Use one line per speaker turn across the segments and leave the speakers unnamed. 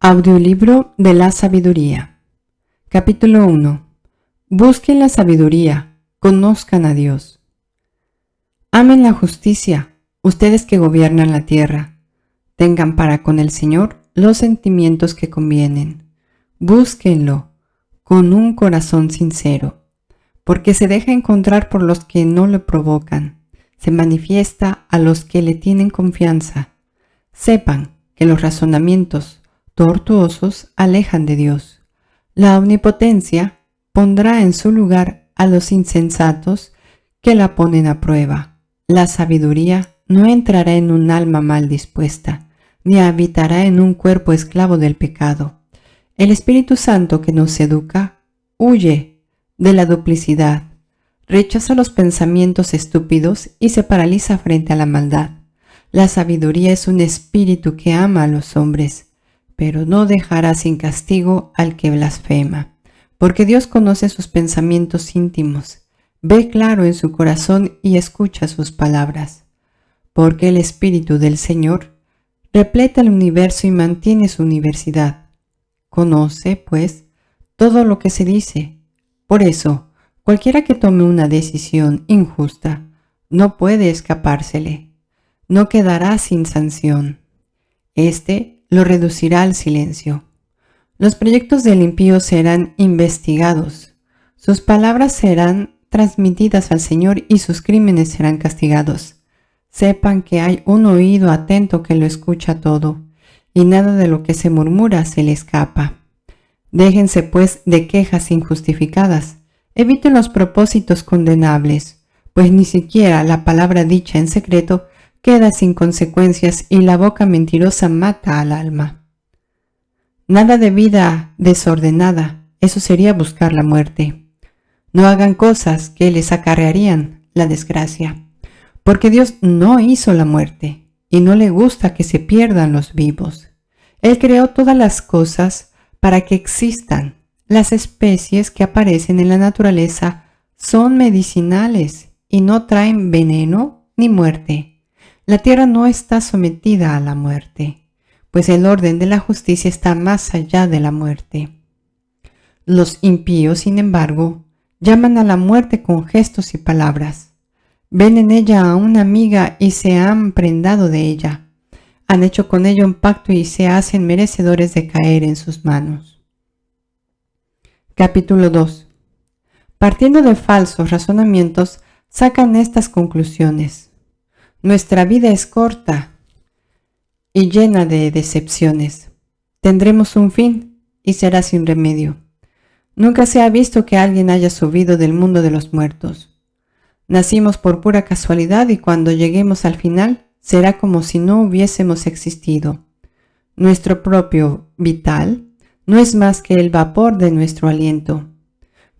Audiolibro de la sabiduría. Capítulo 1. Busquen la sabiduría, conozcan a Dios. Amen la justicia, ustedes que gobiernan la tierra. Tengan para con el Señor los sentimientos que convienen. Búsquenlo con un corazón sincero, porque se deja encontrar por los que no le provocan. Se manifiesta a los que le tienen confianza. Sepan que los razonamientos tortuosos alejan de Dios. La omnipotencia pondrá en su lugar a los insensatos que la ponen a prueba. La sabiduría no entrará en un alma mal dispuesta, ni habitará en un cuerpo esclavo del pecado. El Espíritu Santo que nos educa huye de la duplicidad, rechaza los pensamientos estúpidos y se paraliza frente a la maldad. La sabiduría es un espíritu que ama a los hombres, pero no dejará sin castigo al que blasfema, porque Dios conoce sus pensamientos íntimos, ve claro en su corazón y escucha sus palabras. Porque el Espíritu del Señor repleta el universo y mantiene su universidad. Conoce, pues, todo lo que se dice. Por eso, cualquiera que tome una decisión injusta no puede escapársele, no quedará sin sanción. Lo reducirá al silencio. Los proyectos del impío serán investigados, sus palabras serán transmitidas al Señor y sus crímenes serán castigados. Sepan que hay un oído atento que lo escucha todo, y nada de lo que se murmura se le escapa. Déjense pues de quejas injustificadas, eviten los propósitos condenables, pues ni siquiera la palabra dicha en secreto queda sin consecuencias y la boca mentirosa mata al alma. Nada de vida desordenada, eso sería buscar la muerte. No hagan cosas que les acarrearían la desgracia, porque Dios no hizo la muerte y no le gusta que se pierdan los vivos. Él creó todas las cosas para que existan. Las especies que aparecen en la naturaleza son medicinales y no traen veneno ni muerte. La tierra no está sometida a la muerte, pues el orden de la justicia está más allá de la muerte. Los impíos, sin embargo, llaman a la muerte con gestos y palabras. Ven en ella a una amiga y se han prendado de ella. Han hecho con ella un pacto y se hacen merecedores de caer en sus manos. Capítulo 2. Partiendo de falsos razonamientos, sacan estas conclusiones. Nuestra vida es corta y llena de decepciones. Tendremos un fin y será sin remedio. Nunca se ha visto que alguien haya subido del mundo de los muertos. Nacimos por pura casualidad y cuando lleguemos al final será como si no hubiésemos existido. Nuestro propio vital no es más que el vapor de nuestro aliento.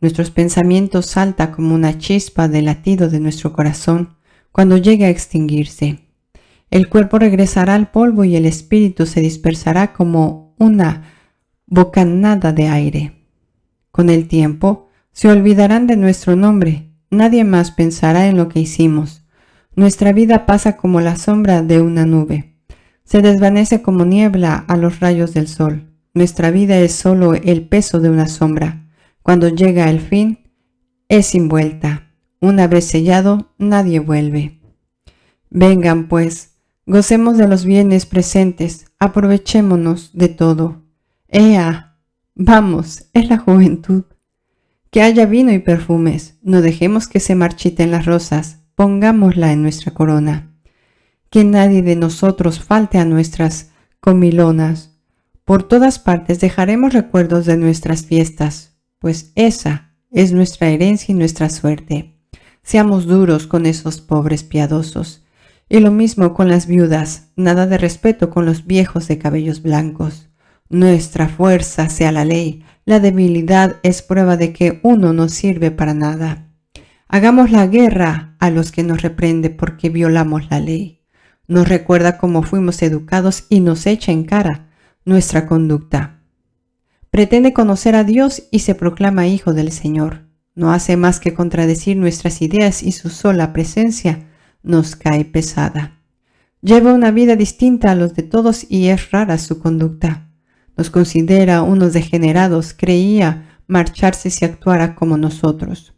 Nuestros pensamientos saltan como una chispa del latido de nuestro corazón cuando llegue a extinguirse. El cuerpo regresará al polvo y el espíritu se dispersará como una bocanada de aire. Con el tiempo se olvidarán de nuestro nombre, nadie más pensará en lo que hicimos. Nuestra vida pasa como la sombra de una nube, se desvanece como niebla a los rayos del sol. Nuestra vida es solo el peso de una sombra. Cuando llega el fin, es sin vuelta. Una vez sellado, nadie vuelve. Vengan, pues, gocemos de los bienes presentes, aprovechémonos de todo. ¡Ea! Vamos, es la juventud. Que haya vino y perfumes, no dejemos que se marchiten las rosas, pongámosla en nuestra corona. Que nadie de nosotros falte a nuestras comilonas. Por todas partes dejaremos recuerdos de nuestras fiestas, pues esa es nuestra herencia y nuestra suerte. Seamos duros con esos pobres piadosos. Y lo mismo con las viudas, nada de respeto con los viejos de cabellos blancos. Nuestra fuerza sea la ley, la debilidad es prueba de que uno no sirve para nada. Hagamos la guerra a los que nos reprende porque violamos la ley. Nos recuerda cómo fuimos educados y nos echa en cara nuestra conducta. Pretende conocer a Dios y se proclama hijo del Señor. No hace más que contradecir nuestras ideas y su sola presencia nos cae pesada. Lleva una vida distinta a los de todos y es rara su conducta. nos considera unos degenerados, creía marcharse si actuara como nosotros.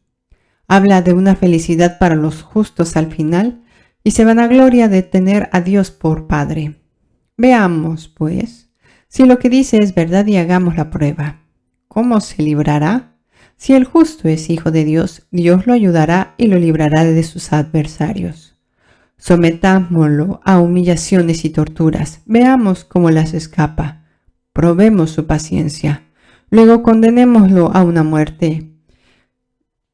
Habla de una felicidad para los justos al final y se vanagloria de tener a Dios por Padre. Veamos, pues, si lo que dice es verdad y hagamos la prueba. ¿Cómo se librará? Si el justo es hijo de Dios, Dios lo ayudará y lo librará de sus adversarios. Sometámoslo a humillaciones y torturas. Veamos cómo las escapa. Probemos su paciencia. Luego condenémoslo a una muerte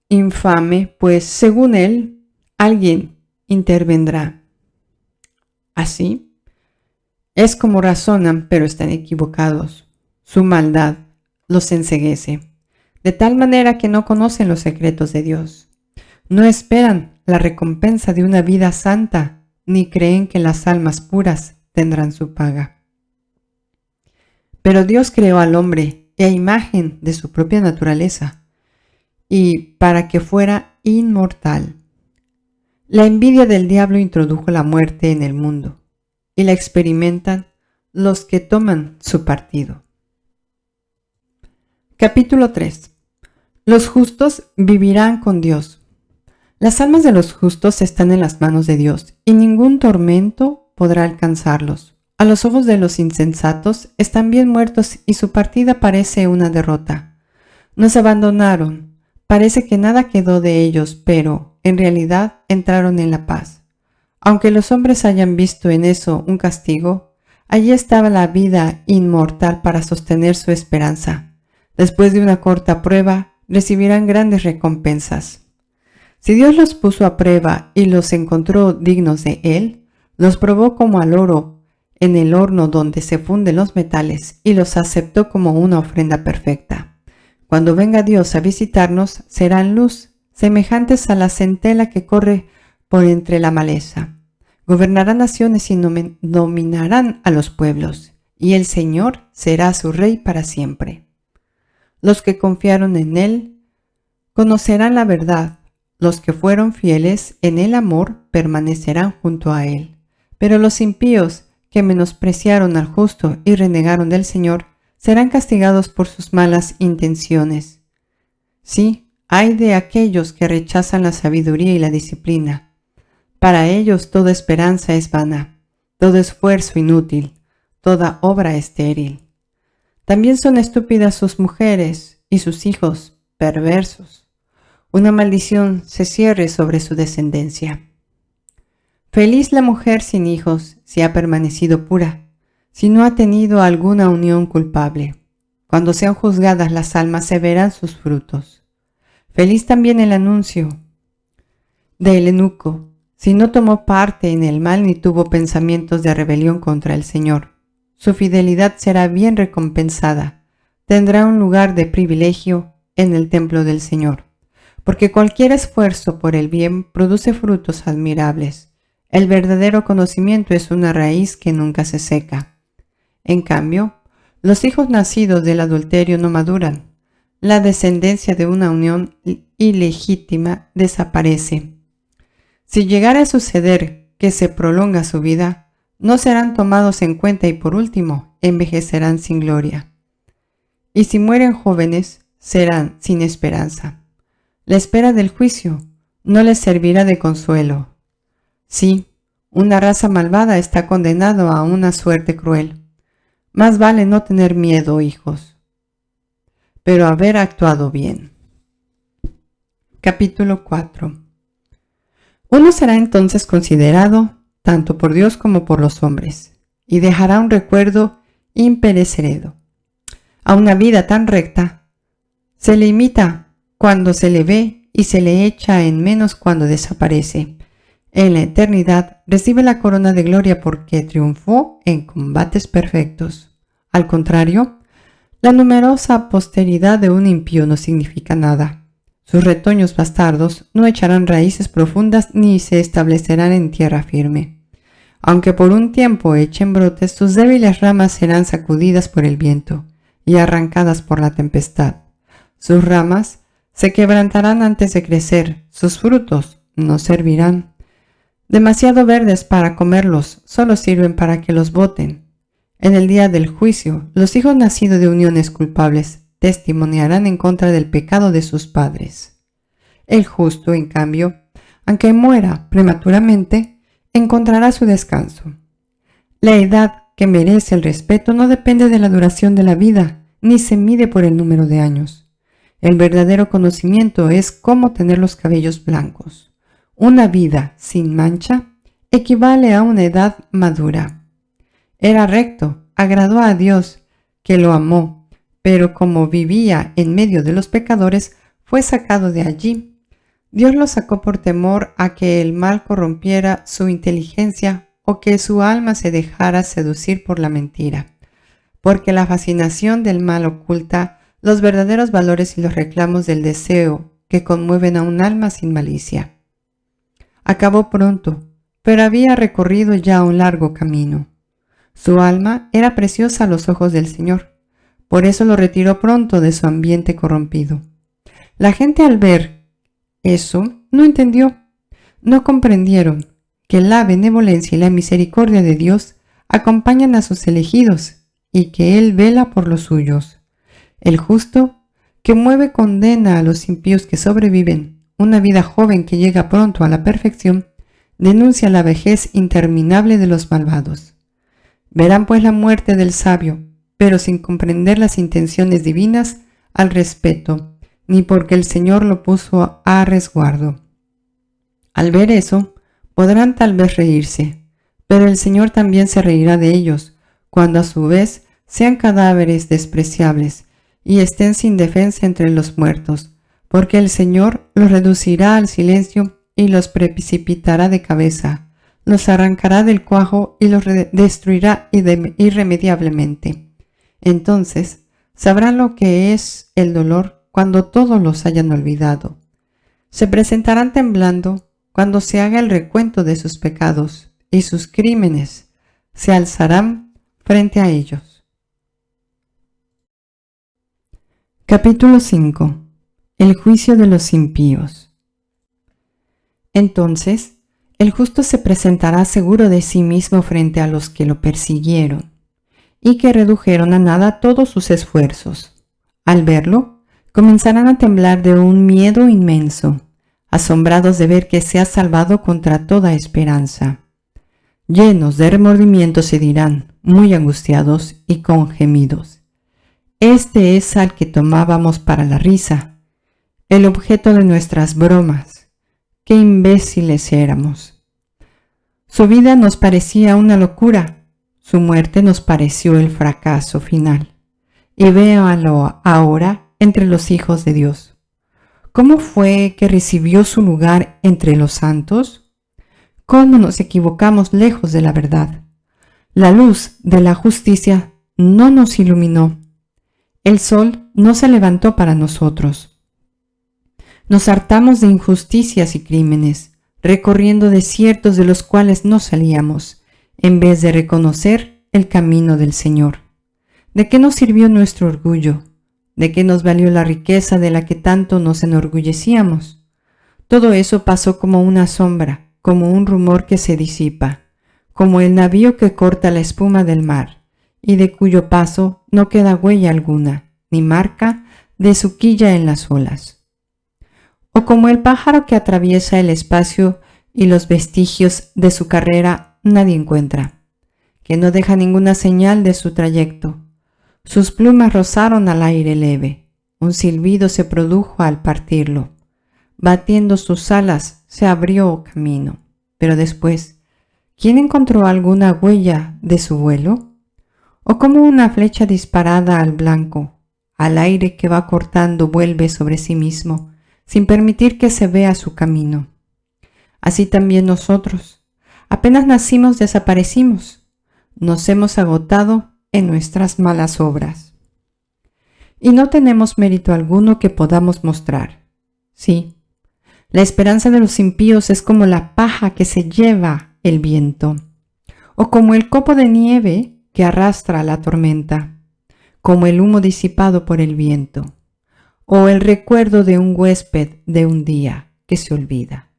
infame, pues según él, alguien intervendrá. Así es como razonan, pero están equivocados. Su maldad los enceguece, de tal manera que no conocen los secretos de Dios. No esperan la recompensa de una vida santa, ni creen que las almas puras tendrán su paga. Pero Dios creó al hombre a imagen de su propia naturaleza, y para que fuera inmortal. La envidia del diablo introdujo la muerte en el mundo, y la experimentan los que toman su partido. Capítulo 3. Los justos vivirán con Dios. Las almas de los justos están en las manos de Dios, y ningún tormento podrá alcanzarlos. A los ojos de los insensatos están bien muertos y su partida parece una derrota. Nos abandonaron, parece que nada quedó de ellos, pero en realidad entraron en la paz. Aunque los hombres hayan visto en eso un castigo, allí estaba la vida inmortal para sostener su esperanza. Después de una corta prueba, recibirán grandes recompensas. Si Dios los puso a prueba y los encontró dignos de Él, los probó como al oro en el horno donde se funden los metales y los aceptó como una ofrenda perfecta. Cuando venga Dios a visitarnos, serán luz, semejantes a la centela que corre por entre la maleza. Gobernarán naciones y dominarán a los pueblos, y el Señor será su rey para siempre. Los que confiaron en Él conocerán la verdad. Los que fueron fieles en el amor permanecerán junto a Él. Pero los impíos que menospreciaron al justo y renegaron del Señor serán castigados por sus malas intenciones. Sí, ay de aquellos que rechazan la sabiduría y la disciplina. Para ellos toda esperanza es vana, todo esfuerzo inútil, toda obra estéril. También son estúpidas sus mujeres y sus hijos perversos. Una maldición se cierre sobre su descendencia. Feliz la mujer sin hijos si ha permanecido pura, si no ha tenido alguna unión culpable. Cuando sean juzgadas las almas se verán sus frutos. Feliz también el anuncio del eunuco, si no tomó parte en el mal ni tuvo pensamientos de rebelión contra el Señor. Su fidelidad será bien recompensada. Tendrá un lugar de privilegio en el templo del Señor. Porque cualquier esfuerzo por el bien produce frutos admirables. El verdadero conocimiento es una raíz que nunca se seca. En cambio, los hijos nacidos del adulterio no maduran. La descendencia de una unión ilegítima desaparece. Si llegara a suceder que se prolonga su vida, no serán tomados en cuenta y por último, envejecerán sin gloria. Y si mueren jóvenes, serán sin esperanza. La espera del juicio no les servirá de consuelo. Sí, una raza malvada está condenada a una suerte cruel. Más vale no tener miedo, hijos, pero haber actuado bien. Capítulo 4. Uno será entonces considerado tanto por Dios como por los hombres, y dejará un recuerdo imperecedero. A una vida tan recta se le imita cuando se le ve y se le echa en menos cuando desaparece. En la eternidad recibe la corona de gloria porque triunfó en combates perfectos. Al contrario, la numerosa posteridad de un impío no significa nada. Sus retoños bastardos no echarán raíces profundas ni se establecerán en tierra firme. Aunque por un tiempo echen brotes, sus débiles ramas serán sacudidas por el viento y arrancadas por la tempestad. Sus ramas se quebrantarán antes de crecer, sus frutos no servirán. Demasiado verdes para comerlos, solo sirven para que los boten. En el día del juicio, los hijos nacidos de uniones culpables testimoniarán en contra del pecado de sus padres. El justo, en cambio, aunque muera prematuramente, encontrará su descanso. La edad que merece el respeto no depende de la duración de la vida, ni se mide por el número de años. El verdadero conocimiento es cómo tener los cabellos blancos. Una vida sin mancha equivale a una edad madura. Era recto, agradó a Dios, que lo amó, pero como vivía en medio de los pecadores, fue sacado de allí. Dios lo sacó por temor a que el mal corrompiera su inteligencia o que su alma se dejara seducir por la mentira, porque la fascinación del mal oculta los verdaderos valores y los reclamos del deseo que conmueven a un alma sin malicia. Acabó pronto, pero había recorrido ya un largo camino. Su alma era preciosa a los ojos del Señor, por eso lo retiró pronto de su ambiente corrompido. La gente al ver eso no entendió, no comprendieron que la benevolencia y la misericordia de Dios acompañan a sus elegidos y que Él vela por los suyos. El justo, que mueve condena a los impíos que sobreviven, una vida joven que llega pronto a la perfección, denuncia la vejez interminable de los malvados. Verán pues la muerte del sabio, pero sin comprender las intenciones divinas al respeto, ni porque el Señor lo puso a resguardo. Al ver eso, podrán tal vez reírse, pero el Señor también se reirá de ellos, cuando a su vez sean cadáveres despreciables y estén sin defensa entre los muertos, porque el Señor los reducirá al silencio y los precipitará de cabeza, los arrancará del cuajo y los destruirá irremediablemente. Entonces sabrán lo que es el dolor cuando todos los hayan olvidado. Se presentarán temblando cuando se haga el recuento de sus pecados, y sus crímenes se alzarán frente a ellos. Capítulo 5. El juicio de los impíos. Entonces, el justo se presentará seguro de sí mismo frente a los que lo persiguieron y que redujeron a nada todos sus esfuerzos. Al verlo, comenzarán a temblar de un miedo inmenso, asombrados de ver que se ha salvado contra toda esperanza. Llenos de remordimiento se dirán, muy angustiados y con gemidos: este es al que tomábamos para la risa, el objeto de nuestras bromas. ¡Qué imbéciles éramos! Su vida nos parecía una locura, su muerte nos pareció el fracaso final. Y véanlo ahora entre los hijos de Dios. ¿Cómo fue que recibió su lugar entre los santos? ¿Cómo nos equivocamos lejos de la verdad? La luz de la justicia no nos iluminó. El sol no se levantó para nosotros. Nos hartamos de injusticias y crímenes, recorriendo desiertos de los cuales no salíamos, en vez de reconocer el camino del Señor. ¿De qué nos sirvió nuestro orgullo? ¿De qué nos valió la riqueza de la que tanto nos enorgullecíamos? Todo eso pasó como una sombra, como un rumor que se disipa, como el navío que corta la espuma del mar, y de cuyo paso no queda huella alguna, ni marca de su quilla en las olas. O como el pájaro que atraviesa el espacio y los vestigios de su carrera nadie encuentra, que no deja ninguna señal de su trayecto. Sus plumas rozaron al aire leve, un silbido se produjo al partirlo. Batiendo sus alas se abrió camino, pero después, ¿quién encontró alguna huella de su vuelo? O como una flecha disparada al blanco, al aire que va cortando vuelve sobre sí mismo, sin permitir que se vea su camino. Así también nosotros, apenas nacimos desaparecimos, nos hemos agotado en nuestras malas obras. Y no tenemos mérito alguno que podamos mostrar. Sí, la esperanza de los impíos es como la paja que se lleva el viento, o como el copo de nieve que arrastra la tormenta, como el humo disipado por el viento, o el recuerdo de un huésped de un día que se olvida.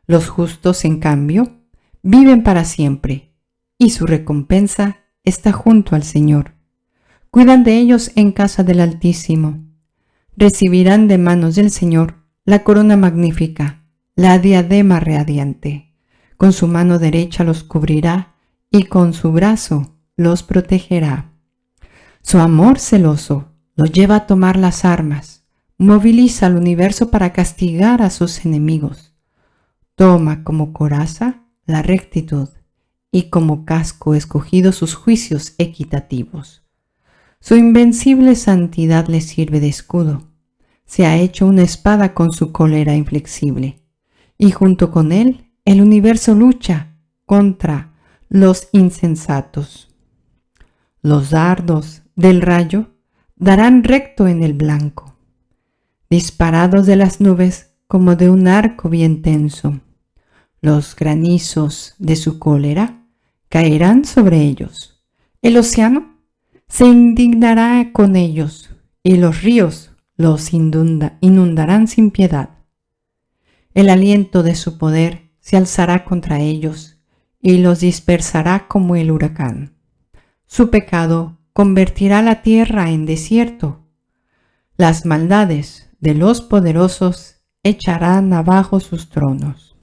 Los justos, en cambio, viven para siempre, y su recompensa está junto al Señor. Cuidan de ellos en casa del Altísimo. Recibirán de manos del Señor la corona magnífica, la diadema radiante. Con su mano derecha los cubrirá y con su brazo los protegerá. Su amor celoso los lleva a tomar las armas, moviliza al universo para castigar a sus enemigos. Toma como coraza la rectitud y como casco escogido sus juicios equitativos. Su invencible santidad le sirve de escudo. Se ha hecho una espada con su cólera inflexible, y junto con él el universo lucha contra los insensatos. Los dardos del rayo darán recto en el blanco, disparados de las nubes como de un arco bien tenso. Los granizos de su cólera caerán sobre ellos. El océano se indignará con ellos y los ríos los inundarán sin piedad. El aliento de su poder se alzará contra ellos y los dispersará como el huracán. Su pecado convertirá la tierra en desierto. Las maldades de los poderosos echarán abajo sus tronos.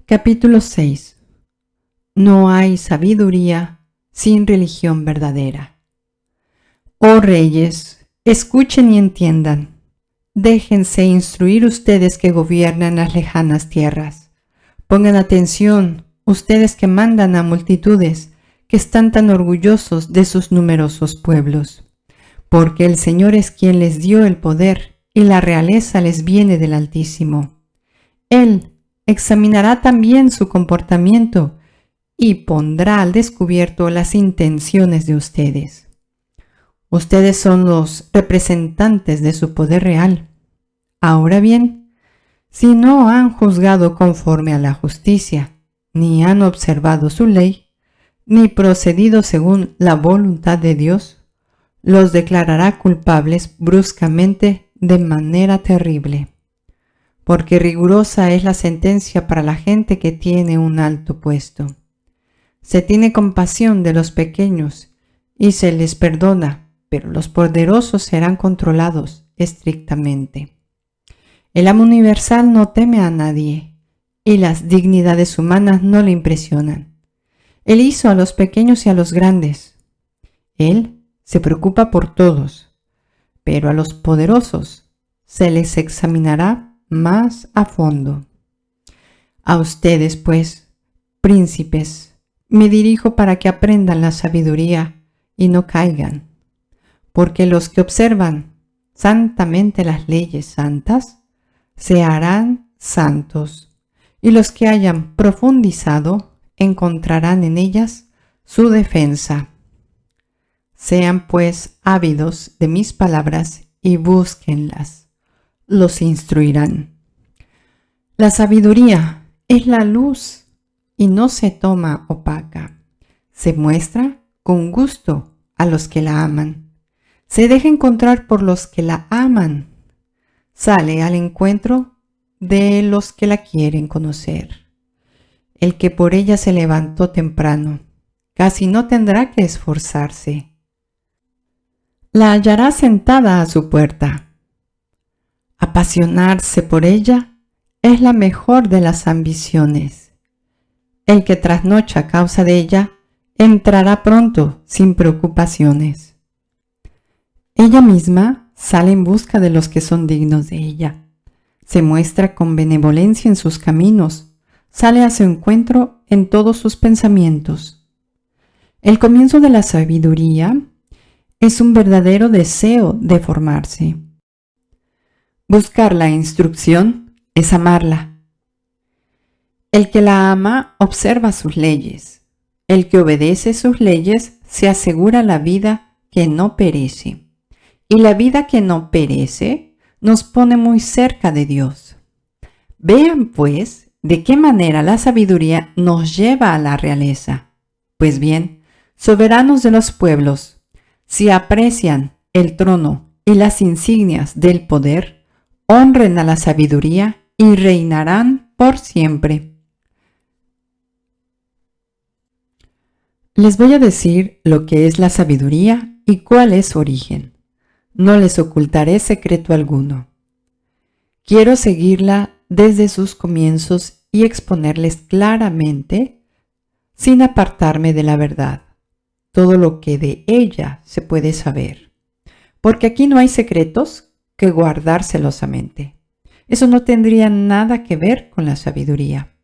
Capítulo 6. No hay sabiduría sin religión verdadera. Oh reyes, escuchen y entiendan. Déjense instruir ustedes que gobiernan las lejanas tierras. Pongan atención, ustedes que mandan a multitudes, que están tan orgullosos de sus numerosos pueblos. Porque el Señor es quien les dio el poder y la realeza les viene del Altísimo. Él examinará también su comportamiento y pondrá al descubierto las intenciones de ustedes. Ustedes son los representantes de su poder real. Ahora bien, si no han juzgado conforme a la justicia, ni han observado su ley, ni procedido según la voluntad de Dios, los declarará culpables bruscamente de manera terrible. Porque rigurosa es la sentencia para la gente que tiene un alto puesto. Se tiene compasión de los pequeños y se les perdona, pero los poderosos serán controlados estrictamente. El amo universal no teme a nadie y las dignidades humanas no le impresionan. Él hizo a los pequeños y a los grandes. Él se preocupa por todos, pero a los poderosos se les examinará más a fondo. A ustedes, pues, príncipes, me dirijo para que aprendan la sabiduría y no caigan, porque los que observan santamente las leyes santas se harán santos, y los que hayan profundizado encontrarán en ellas su defensa. Sean pues ávidos de mis palabras y búsquenlas, los instruirán. La sabiduría es la luz y no se toma opaca. Se muestra con gusto a los que la aman. Se deja encontrar por los que la aman. Sale al encuentro de los que la quieren conocer. El que por ella se levantó temprano, casi no tendrá que esforzarse. La hallará sentada a su puerta. Apasionarse por ella es la mejor de las ambiciones. El que trasnocha a causa de ella entrará pronto sin preocupaciones. Ella misma sale en busca de los que son dignos de ella. Se muestra con benevolencia en sus caminos, sale a su encuentro en todos sus pensamientos. El comienzo de la sabiduría es un verdadero deseo de formarse. Buscar la instrucción es amarla. El que la ama observa sus leyes. El que obedece sus leyes se asegura la vida que no perece. Y la vida que no perece nos pone muy cerca de Dios. Vean, pues, de qué manera la sabiduría nos lleva a la realeza. Pues bien, soberanos de los pueblos, si aprecian el trono y las insignias del poder, honren a la sabiduría y reinarán por siempre. Les voy a decir lo que es la sabiduría y cuál es su origen. No les ocultaré secreto alguno. Quiero seguirla desde sus comienzos y exponerles claramente, sin apartarme de la verdad, todo lo que de ella se puede saber. Porque aquí no hay secretos que guardar celosamente. Eso no tendría nada que ver con la sabiduría.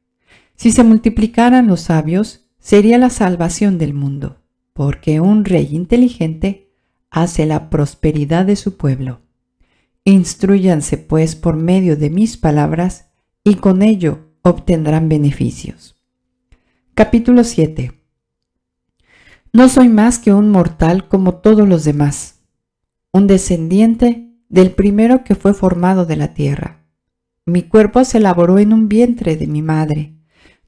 Si se multiplicaran los sabios, sería la salvación del mundo, porque un rey inteligente hace la prosperidad de su pueblo. Instrúyanse pues por medio de mis palabras y con ello obtendrán beneficios. Capítulo 7. No soy más que un mortal como todos los demás, un descendiente del primero que fue formado de la tierra. Mi cuerpo se elaboró en un vientre de mi madre.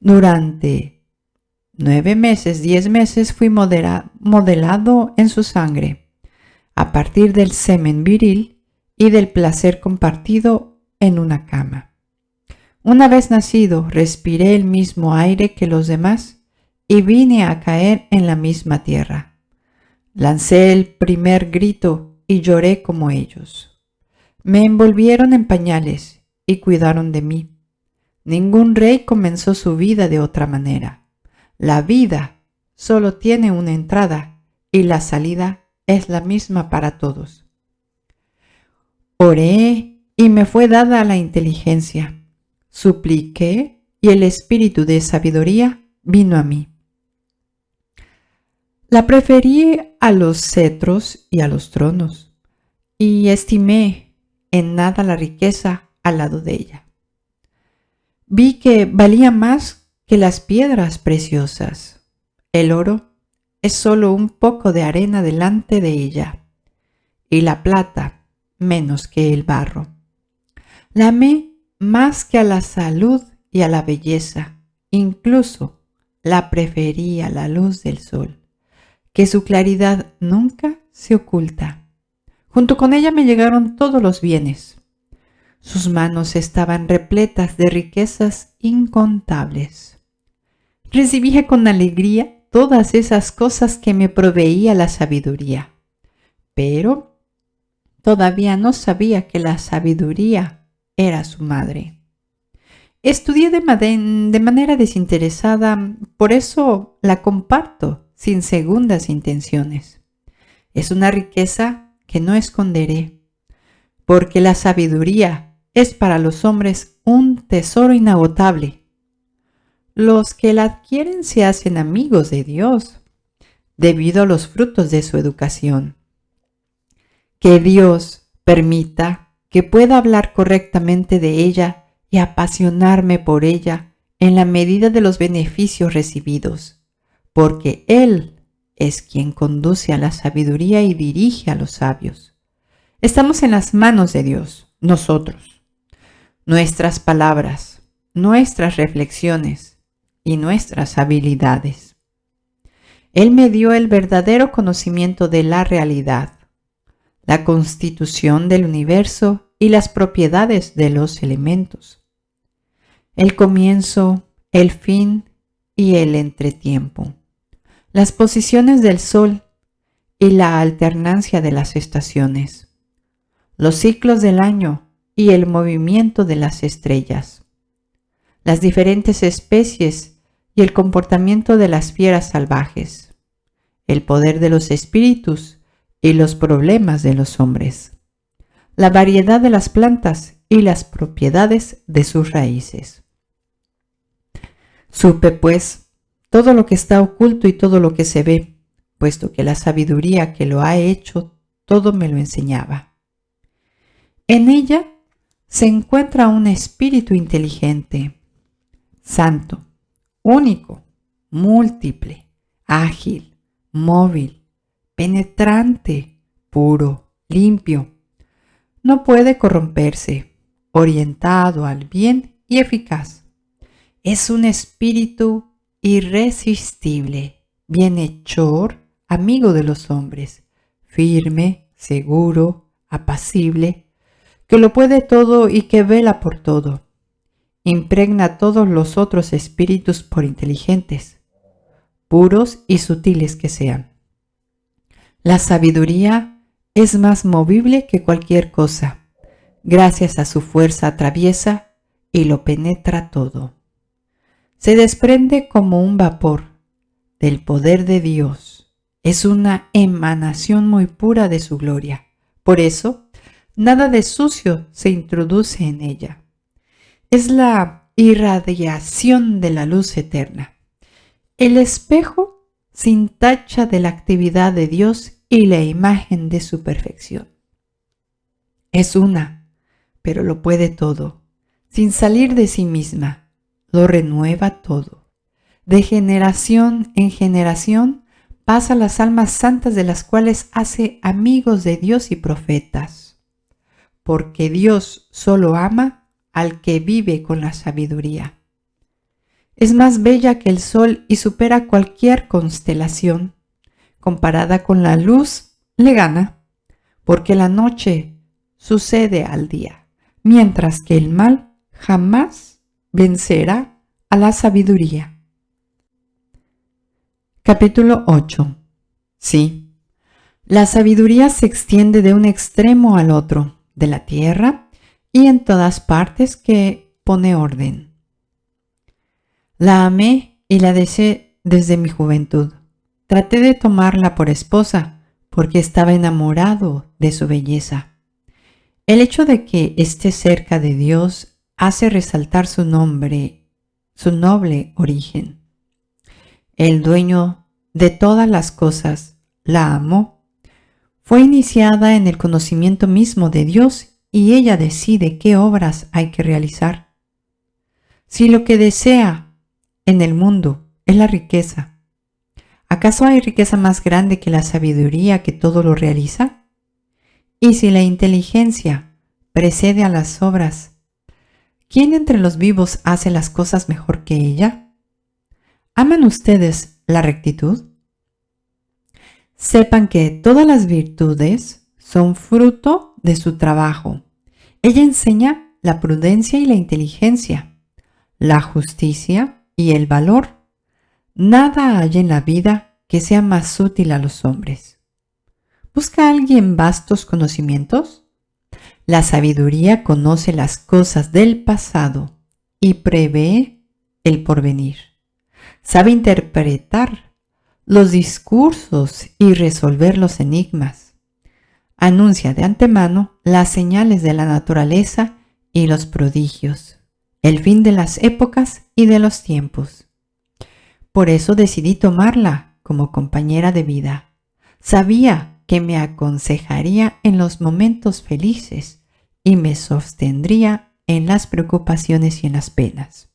Durante 9 meses, 10 meses fui modelado en su sangre, a partir del semen viril y del placer compartido en una cama. Una vez nacido, respiré el mismo aire que los demás y vine a caer en la misma tierra. Lancé el primer grito y lloré como ellos. Me envolvieron en pañales y cuidaron de mí. Ningún rey comenzó su vida de otra manera. La vida solo tiene una entrada y la salida es la misma para todos. Oré y me fue dada la inteligencia. Supliqué y el espíritu de sabiduría vino a mí. La preferí a los cetros y a los tronos, y estimé en nada la riqueza al lado de ella. Vi que valía más que las piedras preciosas. El oro es solo un poco de arena delante de ella, y la plata menos que el barro. La amé más que a la salud y a la belleza, incluso la preferí a la luz del sol, que su claridad nunca se oculta. Junto con ella me llegaron todos los bienes. Sus manos estaban repletas de riquezas incontables. Recibía con alegría todas esas cosas que me proveía la sabiduría, pero todavía no sabía que la sabiduría era su madre. Estudié de manera desinteresada, por eso la comparto sin segundas intenciones. Es una riqueza que no esconderé, porque la sabiduría es para los hombres un tesoro inagotable. Los que la adquieren se hacen amigos de Dios, debido a los frutos de su educación. Que Dios permita que pueda hablar correctamente de ella y apasionarme por ella en la medida de los beneficios recibidos, porque Él es quien conduce a la sabiduría y dirige a los sabios. Estamos en las manos de Dios, nosotros. Nuestras palabras, nuestras reflexiones y nuestras habilidades. Él me dio el verdadero conocimiento de la realidad, la constitución del universo y las propiedades de los elementos, el comienzo, el fin y el entretiempo, las posiciones del sol y la alternancia de las estaciones, los ciclos del año y el movimiento de las estrellas, las diferentes especies y el comportamiento de las fieras salvajes, el poder de los espíritus y los problemas de los hombres, la variedad de las plantas y las propiedades de sus raíces. Supe, pues, todo lo que está oculto y todo lo que se ve, puesto que la sabiduría que lo ha hecho todo me lo enseñaba. En ella se encuentra un espíritu inteligente, santo, único, múltiple, ágil, móvil, penetrante, puro, limpio. No puede corromperse, orientado al bien y eficaz. Es un espíritu irresistible, bienhechor, amigo de los hombres, firme, seguro, apacible, que lo puede todo y que vela por todo. Impregna a todos los otros espíritus por inteligentes, puros y sutiles que sean. La sabiduría es más movible que cualquier cosa. Gracias a su fuerza atraviesa y lo penetra todo. Se desprende como un vapor del poder de Dios. Es una emanación muy pura de su gloria. Por eso, nada de sucio se introduce en ella. Es la irradiación de la luz eterna. El espejo sin tacha de la actividad de Dios y la imagen de su perfección. Es una, pero lo puede todo. Sin salir de sí misma, lo renueva todo. De generación en generación pasa las almas santas, de las cuales hace amigos de Dios y profetas. Porque Dios solo ama al que vive con la sabiduría. Es más bella que el sol y supera cualquier constelación. Comparada con la luz, le gana, porque la noche sucede al día, mientras que el mal jamás vencerá a la sabiduría. Capítulo 8. Sí, la sabiduría se extiende de un extremo al otro de la tierra y en todas partes que pone orden. La amé y la deseé desde mi juventud. Traté de tomarla por esposa porque estaba enamorado de su belleza. El hecho de que esté cerca de Dios hace resaltar su nombre, su noble origen. El dueño de todas las cosas la amó. Fue iniciada en el conocimiento mismo de Dios y ella decide qué obras hay que realizar. Si lo que desea en el mundo es la riqueza, ¿acaso hay riqueza más grande que la sabiduría que todo lo realiza? Y si la inteligencia precede a las obras, ¿quién entre los vivos hace las cosas mejor que ella? ¿Aman ustedes la rectitud? Sepan que todas las virtudes son fruto de su trabajo. Ella enseña la prudencia y la inteligencia, la justicia y el valor. Nada hay en la vida que sea más útil a los hombres. ¿Busca alguien vastos conocimientos? La sabiduría conoce las cosas del pasado y prevé el porvenir. Sabe interpretar los discursos y resolver los enigmas. Anuncia de antemano las señales de la naturaleza y los prodigios, el fin de las épocas y de los tiempos. Por eso decidí tomarla como compañera de vida. Sabía que me aconsejaría en los momentos felices y me sostendría en las preocupaciones y en las penas.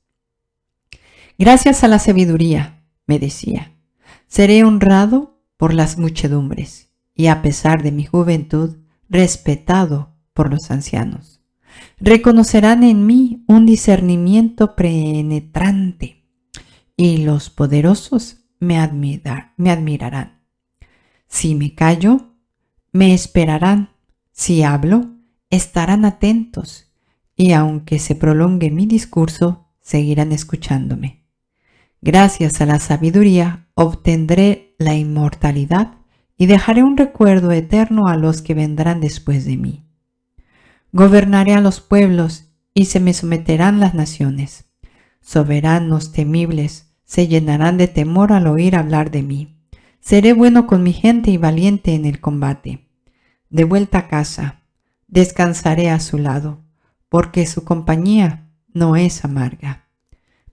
Gracias a la sabiduría, me decía, seré honrado por las muchedumbres y a pesar de mi juventud, respetado por los ancianos. Reconocerán en mí un discernimiento penetrante y los poderosos me admirarán. Si me callo, me esperarán. Si hablo, estarán atentos y aunque se prolongue mi discurso, seguirán escuchándome. Gracias a la sabiduría obtendré la inmortalidad y dejaré un recuerdo eterno a los que vendrán después de mí. Gobernaré a los pueblos y se me someterán las naciones. Soberanos temibles se llenarán de temor al oír hablar de mí. Seré bueno con mi gente y valiente en el combate. De vuelta a casa, descansaré a su lado, porque su compañía no es amarga.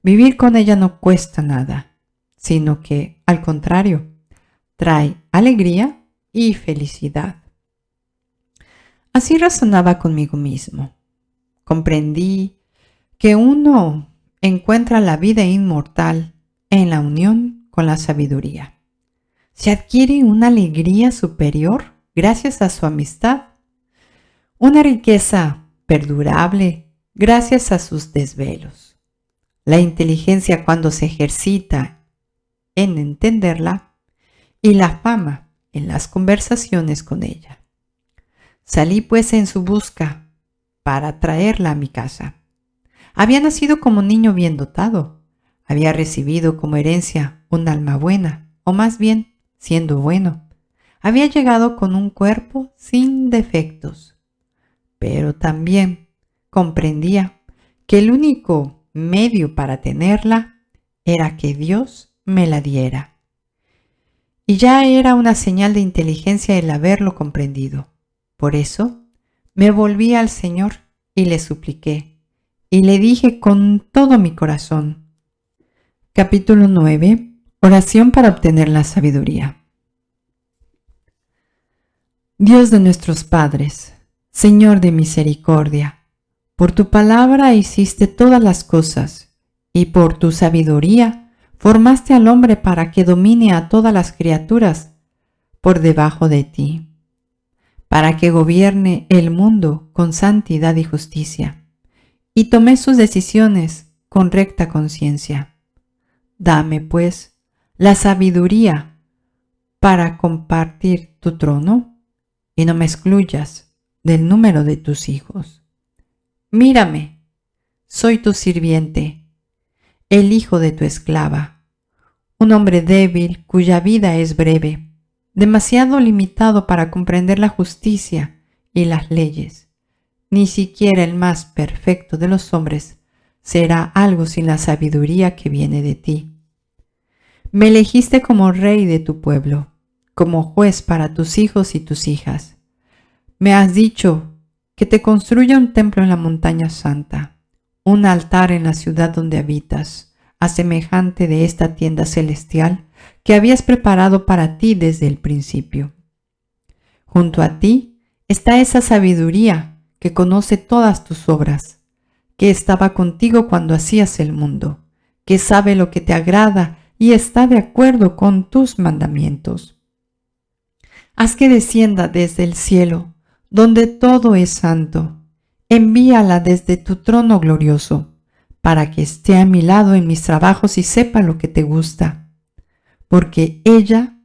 Vivir con ella no cuesta nada, sino que, al contrario, trae alegría y felicidad. Así razonaba conmigo mismo. Comprendí que uno encuentra la vida inmortal en la unión con la sabiduría. Se adquiere una alegría superior gracias a su amistad, una riqueza perdurable gracias a sus desvelos. La inteligencia cuando se ejercita en entenderla y la fama en las conversaciones con ella. Salí pues en su busca para traerla a mi casa. Había nacido como niño bien dotado. había recibido como herencia un alma buena, o más bien, siendo bueno, había llegado con un cuerpo sin defectos, pero también comprendía que el único medio para tenerla era que Dios me la diera. Y ya era una señal de inteligencia el haberlo comprendido. Por eso me volví al Señor y le supliqué, y le dije con todo mi corazón. Capítulo 9. Oración para obtener la sabiduría. Dios de nuestros padres, Señor de misericordia, por tu palabra hiciste todas las cosas, y por tu sabiduría formaste al hombre para que domine a todas las criaturas por debajo de ti, para que gobierne el mundo con santidad y justicia, y tome sus decisiones con recta conciencia. Dame, pues, la sabiduría para compartir tu trono, y no me excluyas del número de tus hijos. Mírame, soy tu sirviente, el hijo de tu esclava, un hombre débil cuya vida es breve, demasiado limitado para comprender la justicia y las leyes. Ni siquiera el más perfecto de los hombres será algo sin la sabiduría que viene de ti. Me elegiste como rey de tu pueblo, como juez para tus hijos y tus hijas. Me has dicho que te construya un templo en la montaña santa, un altar en la ciudad donde habitas, a semejante de esta tienda celestial que habías preparado para ti desde el principio. Junto a ti está esa sabiduría que conoce todas tus obras, que estaba contigo cuando hacías el mundo, que sabe lo que te agrada y está de acuerdo con tus mandamientos. Haz que descienda desde el cielo, donde todo es santo. Envíala desde tu trono glorioso, para que esté a mi lado en mis trabajos y sepa lo que te gusta. Porque ella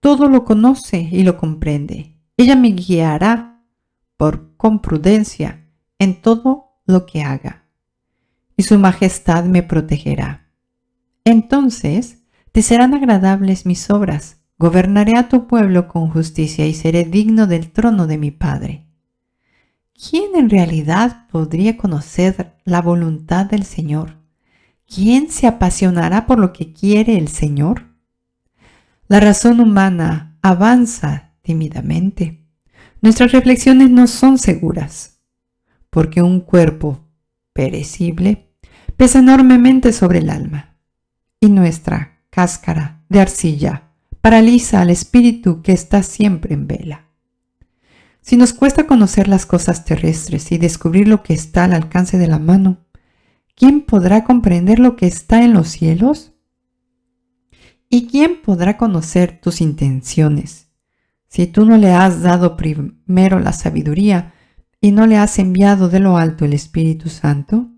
todo lo conoce y lo comprende. Ella me guiará con prudencia en todo lo que haga, y su majestad me protegerá. Entonces te serán agradables mis obras. Gobernaré a tu pueblo con justicia y seré digno del trono de mi Padre. ¿Quién en realidad podría conocer la voluntad del Señor? ¿Quién se apasionará por lo que quiere el Señor? La razón humana avanza tímidamente. Nuestras reflexiones no son seguras, porque un cuerpo perecible pesa enormemente sobre el alma, y nuestra cáscara de arcilla paraliza al espíritu que está siempre en vela. Si nos cuesta conocer las cosas terrestres y descubrir lo que está al alcance de la mano, ¿quién podrá comprender lo que está en los cielos? ¿Y quién podrá conocer tus intenciones si tú no le has dado primero la sabiduría y no le has enviado de lo alto el Espíritu Santo?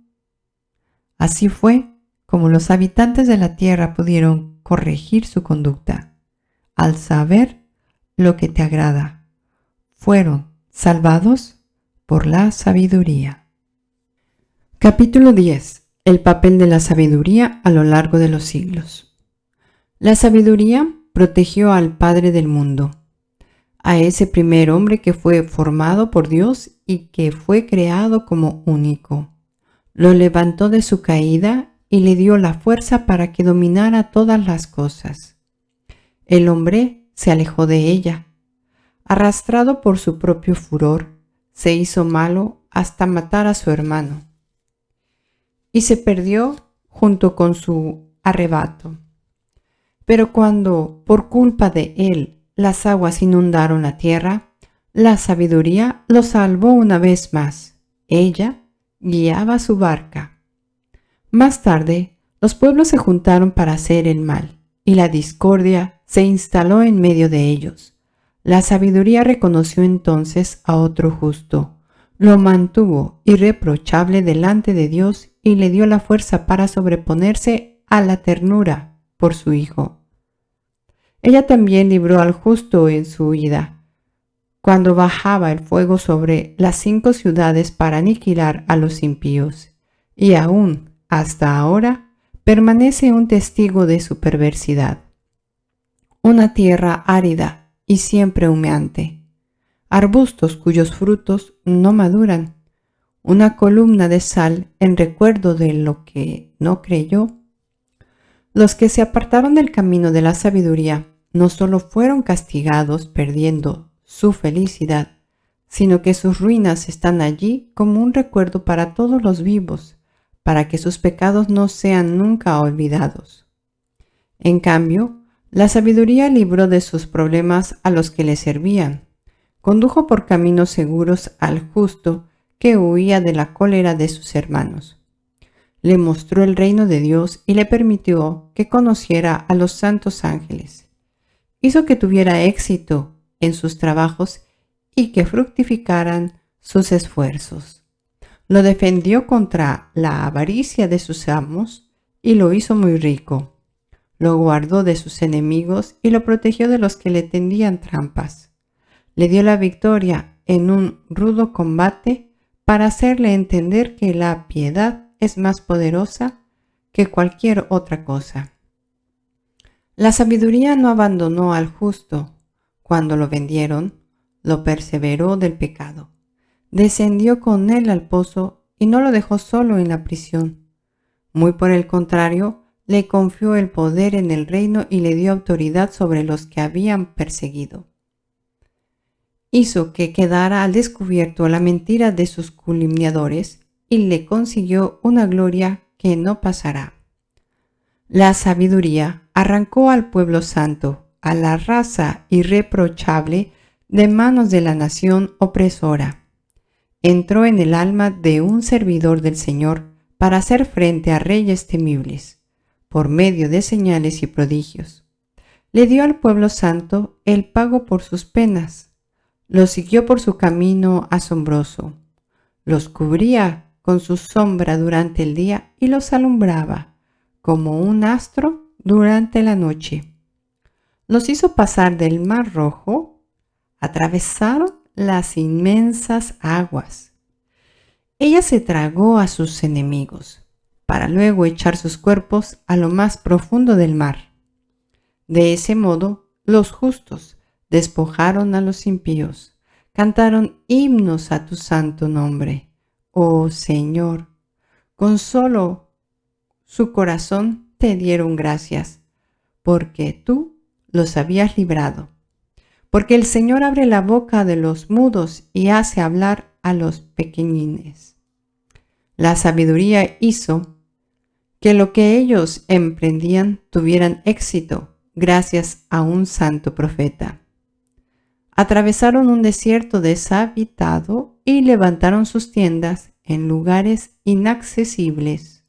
Así fue como los habitantes de la tierra pudieron corregir su conducta. Al saber lo que te agrada, fueron salvados por la sabiduría. Capítulo 10. El papel de la sabiduría a lo largo de los siglos. La sabiduría protegió al Padre del mundo, a ese primer hombre que fue formado por Dios y que fue creado como único. Lo levantó de su caída y le dio la fuerza para que dominara todas las cosas. El hombre se alejó de ella. Arrastrado por su propio furor, se hizo malo hasta matar a su hermano. Y se perdió junto con su arrebato. Pero cuando, por culpa de él, las aguas inundaron la tierra, la sabiduría lo salvó una vez más. Ella guiaba su barca. Más tarde, los pueblos se juntaron para hacer el mal, y la discordia se instaló en medio de ellos. La sabiduría reconoció entonces a otro justo, lo mantuvo irreprochable delante de Dios y le dio la fuerza para sobreponerse a la ternura por su hijo. Ella también libró al justo en su huida, cuando bajaba el fuego sobre las 5 ciudades para aniquilar a los impíos, y aún hasta ahora permanece un testigo de su perversidad. Una tierra árida y siempre humeante, arbustos cuyos frutos no maduran, una columna de sal en recuerdo de lo que no creyó. Los que se apartaron del camino de la sabiduría no solo fueron castigados perdiendo su felicidad, sino que sus ruinas están allí como un recuerdo para todos los vivos, para que sus pecados no sean nunca olvidados. En cambio, la sabiduría libró de sus problemas a los que le servían, condujo por caminos seguros al justo que huía de la cólera de sus hermanos. Le mostró el reino de Dios y le permitió que conociera a los santos ángeles. Hizo que tuviera éxito en sus trabajos y que fructificaran sus esfuerzos. Lo defendió contra la avaricia de sus amos y lo hizo muy rico. Lo guardó de sus enemigos y lo protegió de los que le tendían trampas. Le dio la victoria en un rudo combate para hacerle entender que la piedad es más poderosa que cualquier otra cosa. La sabiduría no abandonó al justo. Cuando lo vendieron, lo perseveró del pecado. Descendió con él al pozo y no lo dejó solo en la prisión. Muy por el contrario, le confió el poder en el reino y le dio autoridad sobre los que habían perseguido. Hizo que quedara al descubierto la mentira de sus calumniadores y le consiguió una gloria que no pasará. La sabiduría arrancó al pueblo santo, a la raza irreprochable, de manos de la nación opresora. Entró en el alma de un servidor del Señor para hacer frente a reyes temibles, por medio de señales y prodigios. Le dio al pueblo santo el pago por sus penas. Los siguió por su camino asombroso. Los cubría con su sombra durante el día y los alumbraba como un astro durante la noche. Los hizo pasar del Mar Rojo, atravesaron las inmensas aguas. Ella se tragó a sus enemigos, para luego echar sus cuerpos a lo más profundo del mar. De ese modo, los justos despojaron a los impíos, cantaron himnos a tu santo nombre. Oh Señor, con solo su corazón te dieron gracias, porque tú los habías librado. Porque el Señor abre la boca de los mudos y hace hablar a los pequeñines. La sabiduría hizo que lo que ellos emprendían tuvieran éxito gracias a un santo profeta. Atravesaron un desierto deshabitado y levantaron sus tiendas en lugares inaccesibles.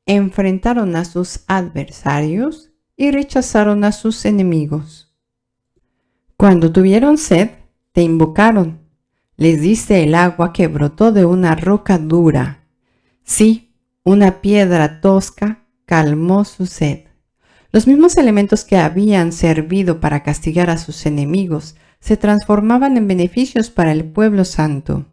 Enfrentaron a sus adversarios y rechazaron a sus enemigos. Cuando tuvieron sed, te invocaron. Les diste el agua que brotó de una roca dura. Sí, una piedra tosca calmó su sed. Los mismos elementos que habían servido para castigar a sus enemigos se transformaban en beneficios para el pueblo santo.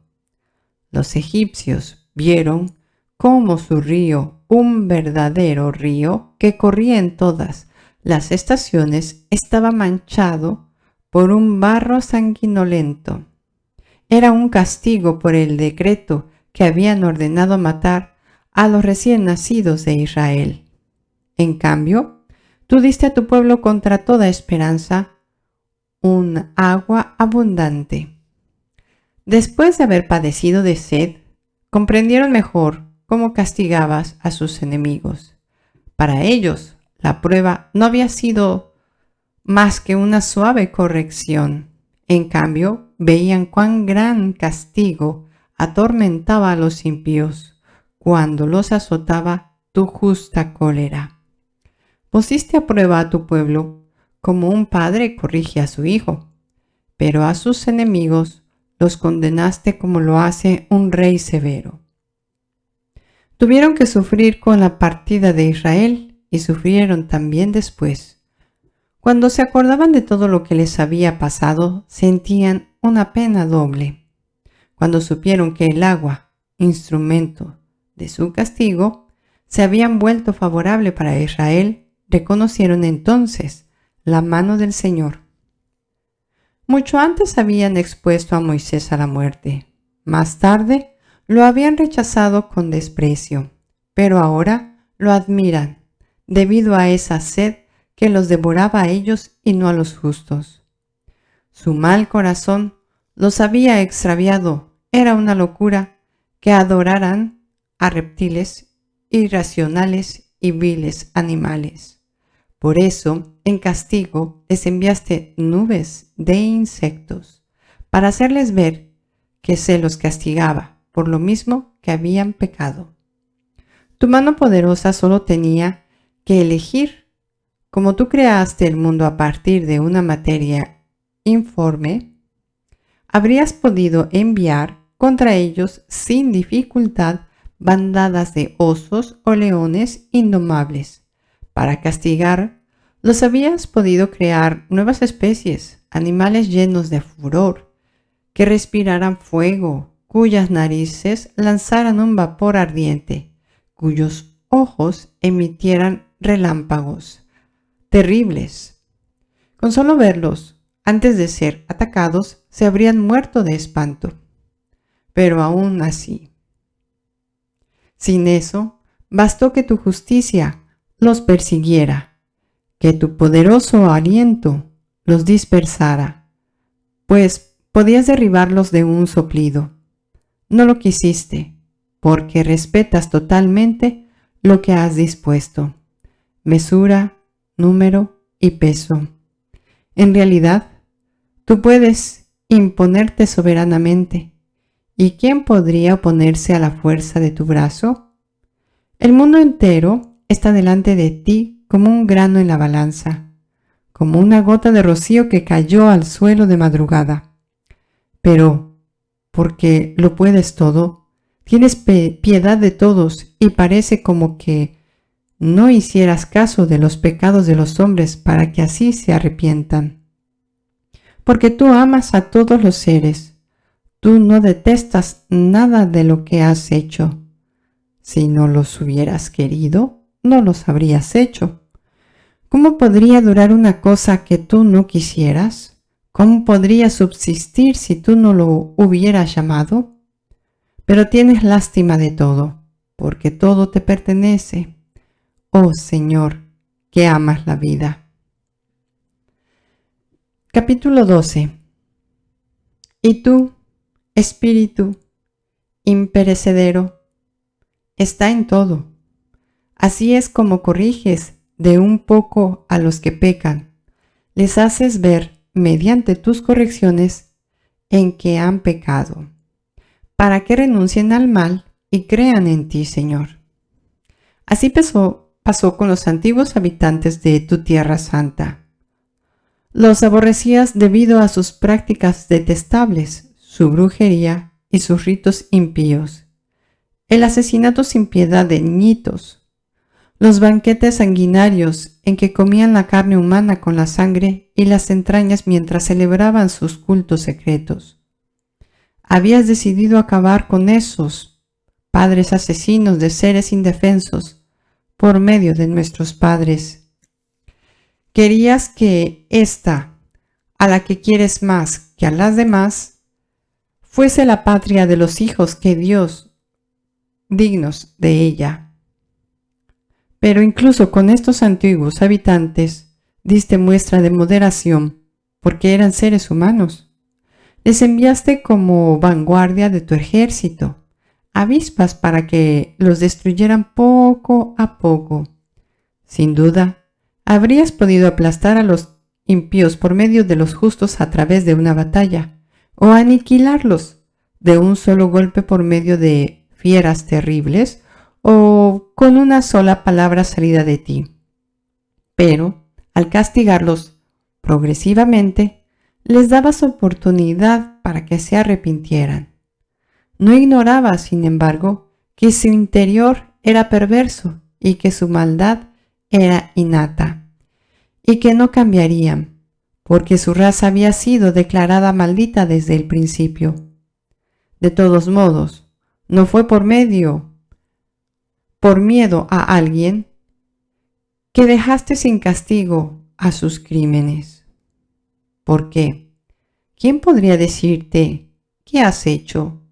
Los egipcios vieron cómo su río, un verdadero río que corría en todas las estaciones, estaba manchado por un barro sanguinolento. Era un castigo por el decreto que habían ordenado matar a los recién nacidos de Israel. En cambio, tú diste a tu pueblo contra toda esperanza un agua abundante. Después de haber padecido de sed, comprendieron mejor cómo castigabas a sus enemigos. Para ellos, la prueba no había sido más que una suave corrección. En cambio, veían cuán gran castigo atormentaba a los impíos cuando los azotaba tu justa cólera. Pusiste a prueba a tu pueblo como un padre corrige a su hijo, pero a sus enemigos los condenaste como lo hace un rey severo. Tuvieron que sufrir con la partida de Israel y sufrieron también después. Cuando se acordaban de todo lo que les había pasado, sentían una pena doble. Cuando supieron que el agua, instrumento de su castigo, se habían vuelto favorable para Israel, reconocieron entonces la mano del Señor. Mucho antes habían expuesto a Moisés a la muerte. Más tarde lo habían rechazado con desprecio, pero ahora lo admiran debido a esa sed que los devoraba a ellos y no a los justos. Su mal corazón los había extraviado. Era una locura que adoraran a reptiles irracionales y viles animales. Por eso, en castigo, les enviaste nubes de insectos para hacerles ver que se los castigaba por lo mismo que habían pecado. Tu mano poderosa solo tenía que elegir. Como tú creaste el mundo a partir de una materia informe, habrías podido enviar contra ellos sin dificultad bandadas de osos o leones indomables. Para castigar, los habías podido crear nuevas especies, animales llenos de furor, que respiraran fuego, cuyas narices lanzaran un vapor ardiente, cuyos ojos emitieran relámpagos terribles. Con solo verlos, antes de ser atacados, se habrían muerto de espanto. Pero aún así, sin eso, bastó que tu justicia los persiguiera, que tu poderoso aliento los dispersara, pues podías derribarlos de un soplido. No lo quisiste, porque respetas totalmente lo que has dispuesto, mesura, número y peso. En realidad, tú puedes imponerte soberanamente. ¿Y quién podría oponerse a la fuerza de tu brazo? El mundo entero está delante de ti como un grano en la balanza, como una gota de rocío que cayó al suelo de madrugada. Pero, porque lo puedes todo, tienes piedad de todos y parece como que no hicieras caso de los pecados de los hombres para que así se arrepientan. Porque tú amas a todos los seres. Tú no detestas nada de lo que has hecho. Si no los hubieras querido, no los habrías hecho. ¿Cómo podría durar una cosa que tú no quisieras? ¿Cómo podría subsistir si tú no lo hubieras llamado? Pero tienes lástima de todo, porque todo te pertenece. Oh Señor, que amas la vida. Capítulo 12. Y tú, Espíritu imperecedero, está en todo. Así es como corriges de un poco a los que pecan. Les haces ver, mediante tus correcciones, en que han pecado, para que renuncien al mal y crean en ti, Señor. Así pasó con los antiguos habitantes de tu tierra santa. Los aborrecías debido a sus prácticas detestables, su brujería y sus ritos impíos, el asesinato sin piedad de niñitos, los banquetes sanguinarios en que comían la carne humana con la sangre y las entrañas mientras celebraban sus cultos secretos. Habías decidido acabar con esos padres asesinos de seres indefensos por medio de nuestros padres. Querías que ésta, a la que quieres más que a las demás, fuese la patria de los hijos que Dios, dignos de ella. Pero incluso con estos antiguos habitantes diste muestra de moderación, porque eran seres humanos. Les enviaste como vanguardia de tu ejército, avispas para que los destruyeran poco a poco. Sin duda, habrías podido aplastar a los impíos por medio de los justos a través de una batalla, o aniquilarlos de un solo golpe por medio de fieras terribles o con una sola palabra salida de ti. Pero, al castigarlos progresivamente, les dabas oportunidad para que se arrepintieran. No ignorabas, sin embargo, que su interior era perverso y que su maldad era innata, y que no cambiarían, porque su raza había sido declarada maldita desde el principio. De todos modos, no fue por medio por miedo a alguien que dejaste sin castigo a sus crímenes. ¿Por qué? ¿Quién podría decirte qué has hecho?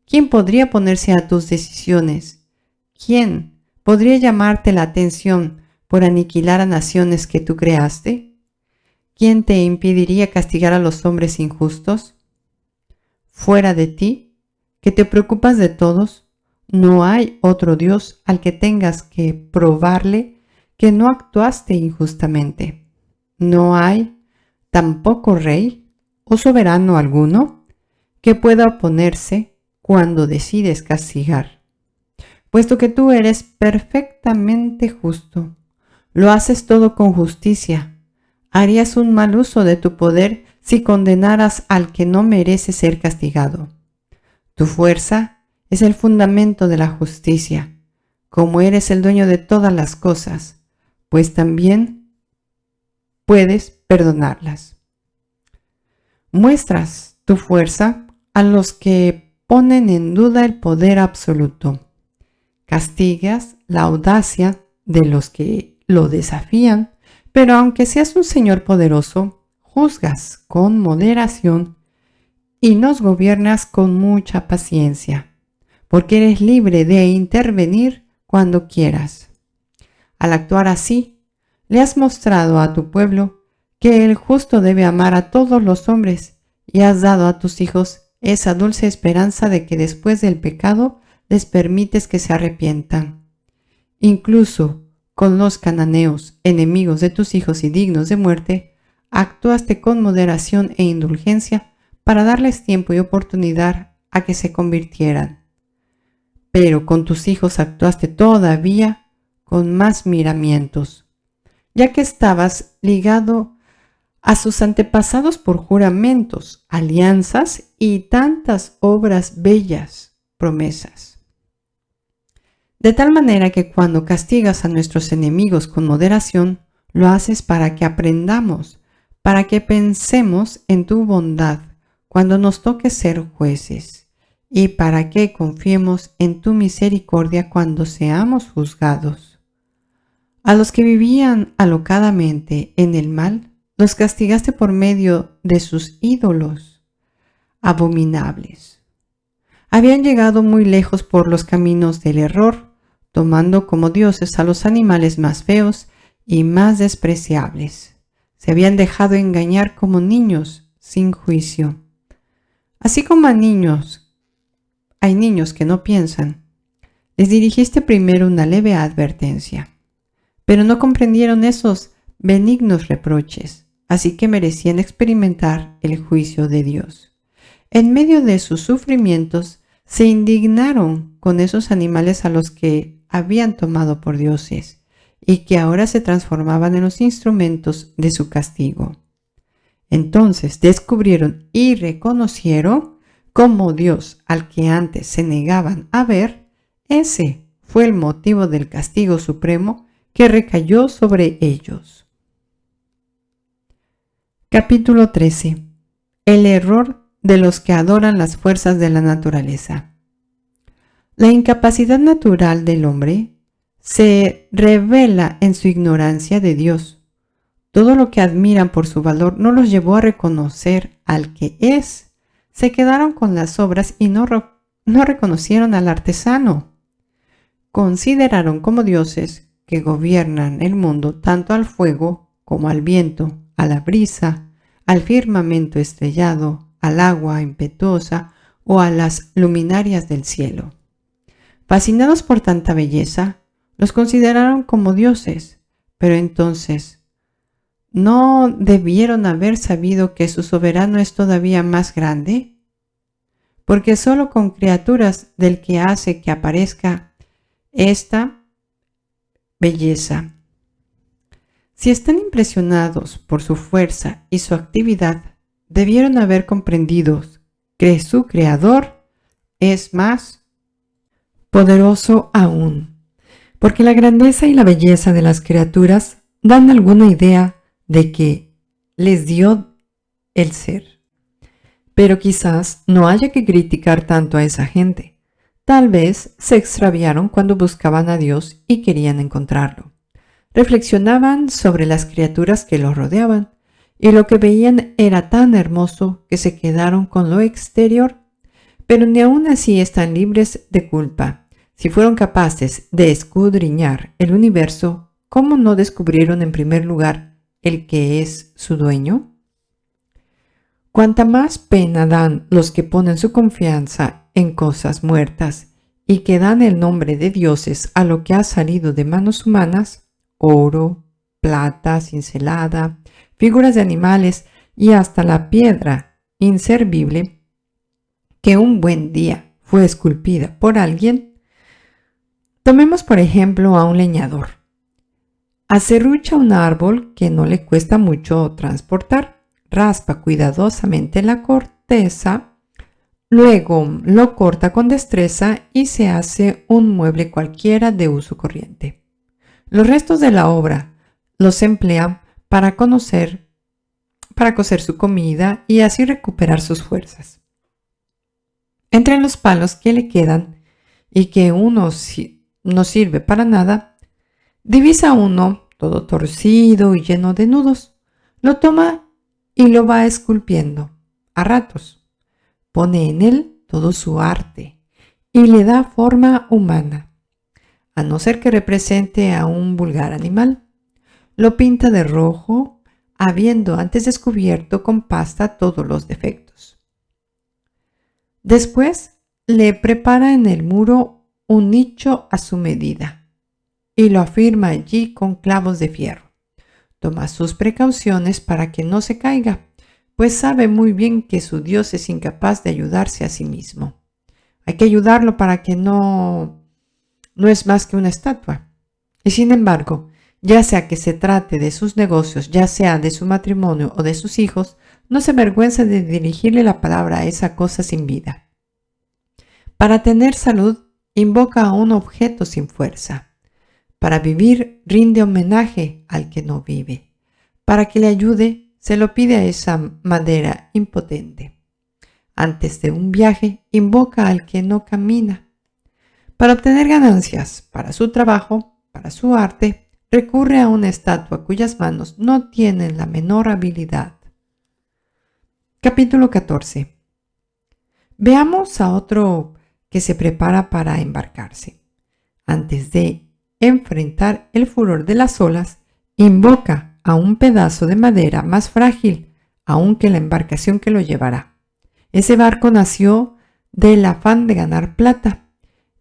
¿Quién podría ponerse a tus decisiones? ¿Quién podría llamarte la atención por aniquilar a naciones que tú creaste? ¿Quién te impediría castigar a los hombres injustos? Fuera de ti, que te preocupas de todos, no hay otro Dios al que tengas que probarle que no actuaste injustamente. No hay tampoco rey o soberano alguno que pueda oponerse cuando decides castigar. Puesto que tú eres perfectamente justo, lo haces todo con justicia, harías un mal uso de tu poder si condenaras al que no merece ser castigado. Tu fuerza es el fundamento de la justicia, como eres el dueño de todas las cosas, pues también puedes perdonarlas. Muestras tu fuerza a los que ponen en duda el poder absoluto. Castigas la audacia de los que lo desafían, pero aunque seas un Señor poderoso, juzgas con moderación y nos gobiernas con mucha paciencia, porque eres libre de intervenir cuando quieras. Al actuar así, le has mostrado a tu pueblo que el justo debe amar a todos los hombres y has dado a tus hijos esa dulce esperanza de que después del pecado les permites que se arrepientan. Incluso con los cananeos, enemigos de tus hijos y dignos de muerte, actuaste con moderación e indulgencia para darles tiempo y oportunidad a que se convirtieran. Pero con tus hijos actuaste todavía con más miramientos, ya que estabas ligado a sus antepasados por juramentos, alianzas y tantas obras bellas, promesas. De tal manera que cuando castigas a nuestros enemigos con moderación, lo haces para que aprendamos, para que pensemos en tu bondad cuando nos toque ser jueces, y para que confiemos en tu misericordia cuando seamos juzgados. A los que vivían alocadamente en el mal, los castigaste por medio de sus ídolos abominables. Habían llegado muy lejos por los caminos del error, tomando como dioses a los animales más feos y más despreciables. Se habían dejado engañar como niños sin juicio. Así como hay niños que no piensan, les dirigiste primero una leve advertencia, pero no comprendieron esos benignos reproches, así que merecían experimentar el juicio de Dios. En medio de sus sufrimientos, se indignaron con esos animales a los que habían tomado por dioses y que ahora se transformaban en los instrumentos de su castigo. Entonces descubrieron y reconocieron como Dios al que antes se negaban a ver, ese fue el motivo del castigo supremo que recayó sobre ellos. Capítulo 13. El error de los que adoran las fuerzas de la naturaleza. La incapacidad natural del hombre se revela en su ignorancia de Dios. Todo lo que admiran por su valor no los llevó a reconocer al que es. Se quedaron con las obras y no reconocieron al artesano. Consideraron como dioses que gobiernan el mundo tanto al fuego como al viento, a la brisa, al firmamento estrellado, al agua impetuosa o a las luminarias del cielo. Fascinados por tanta belleza, los consideraron como dioses, pero entonces ¿no debieron haber sabido que su soberano es todavía más grande? Porque solo con criaturas del que hace que aparezca esta belleza. Si están impresionados por su fuerza y su actividad, debieron haber comprendido que su Creador es más poderoso aún, porque la grandeza y la belleza de las criaturas dan alguna idea de que les dio el ser. Pero quizás no haya que criticar tanto a esa gente. Tal vez se extraviaron cuando buscaban a Dios y querían encontrarlo. Reflexionaban sobre las criaturas que los rodeaban y lo que veían era tan hermoso que se quedaron con lo exterior, pero ni aun así están libres de culpa. Si fueron capaces de escudriñar el universo, ¿cómo no descubrieron en primer lugar el que es su dueño? Cuanta más pena dan los que ponen su confianza en cosas muertas y que dan el nombre de dioses a lo que ha salido de manos humanas, oro, plata cincelada, figuras de animales y hasta la piedra inservible que un buen día fue esculpida por alguien. Tomemos por ejemplo a un leñador. Aserrucha un árbol que no le cuesta mucho transportar, raspa cuidadosamente la corteza, luego lo corta con destreza y se hace un mueble cualquiera de uso corriente. Los restos de la obra los emplea para cocer su comida y así recuperar sus fuerzas. Entre los palos que le quedan y que uno no sirve para nada, divisa uno todo torcido y lleno de nudos. Lo toma y lo va esculpiendo a ratos. Pone en él todo su arte y le da forma humana, a no ser que represente a un vulgar animal. Lo pinta de rojo, habiendo antes descubierto con pasta todos los defectos. Después le prepara en el muro un nicho a su medida y lo afirma allí con clavos de fierro. Toma sus precauciones para que no se caiga, pues sabe muy bien que su Dios es incapaz de ayudarse a sí mismo. Hay que ayudarlo para que no es más que una estatua. Y sin embargo, ya sea que se trate de sus negocios, ya sea de su matrimonio o de sus hijos, no se avergüenza de dirigirle la palabra a esa cosa sin vida. Para tener salud, invoca a un objeto sin fuerza. Para vivir, rinde homenaje al que no vive. Para que le ayude, se lo pide a esa madera impotente. Antes de un viaje, invoca al que no camina. Para obtener ganancias para su trabajo, para su arte, recurre a una estatua cuyas manos no tienen la menor habilidad. Capítulo 14. Veamos a otro que se prepara para embarcarse. Antes de enfrentar el furor de las olas, invoca a un pedazo de madera más frágil aún que la embarcación que lo llevará. Ese barco nació del afán de ganar plata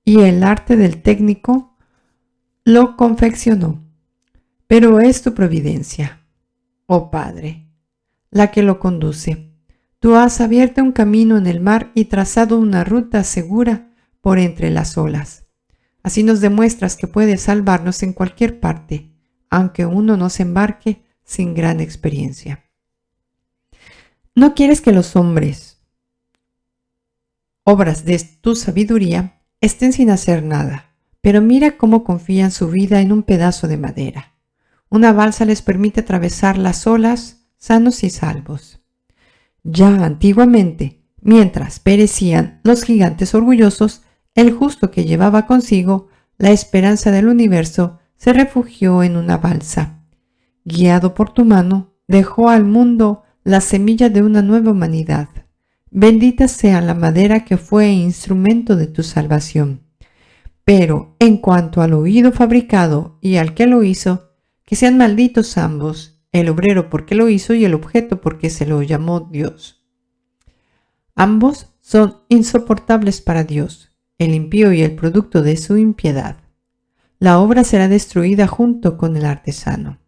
y el arte del técnico lo confeccionó. Pero es tu providencia, oh Padre, la que lo conduce. Tú has abierto un camino en el mar y trazado una ruta segura por entre las olas. Así nos demuestras que puedes salvarnos en cualquier parte, aunque uno no se embarque sin gran experiencia. No quieres que los hombres, obras de tu sabiduría, estén sin hacer nada, pero mira cómo confían su vida en un pedazo de madera. Una balsa les permite atravesar las olas sanos y salvos. Ya antiguamente, mientras perecían los gigantes orgullosos, el justo que llevaba consigo la esperanza del universo se refugió en una balsa. Guiado por tu mano, dejó al mundo la semilla de una nueva humanidad. Bendita sea la madera que fue instrumento de tu salvación. Pero en cuanto al oído fabricado y al que lo hizo, que sean malditos ambos, el obrero porque lo hizo y el objeto porque se lo llamó Dios. Ambos son insoportables para Dios, el impío y el producto de su impiedad. La obra será destruida junto con el artesano.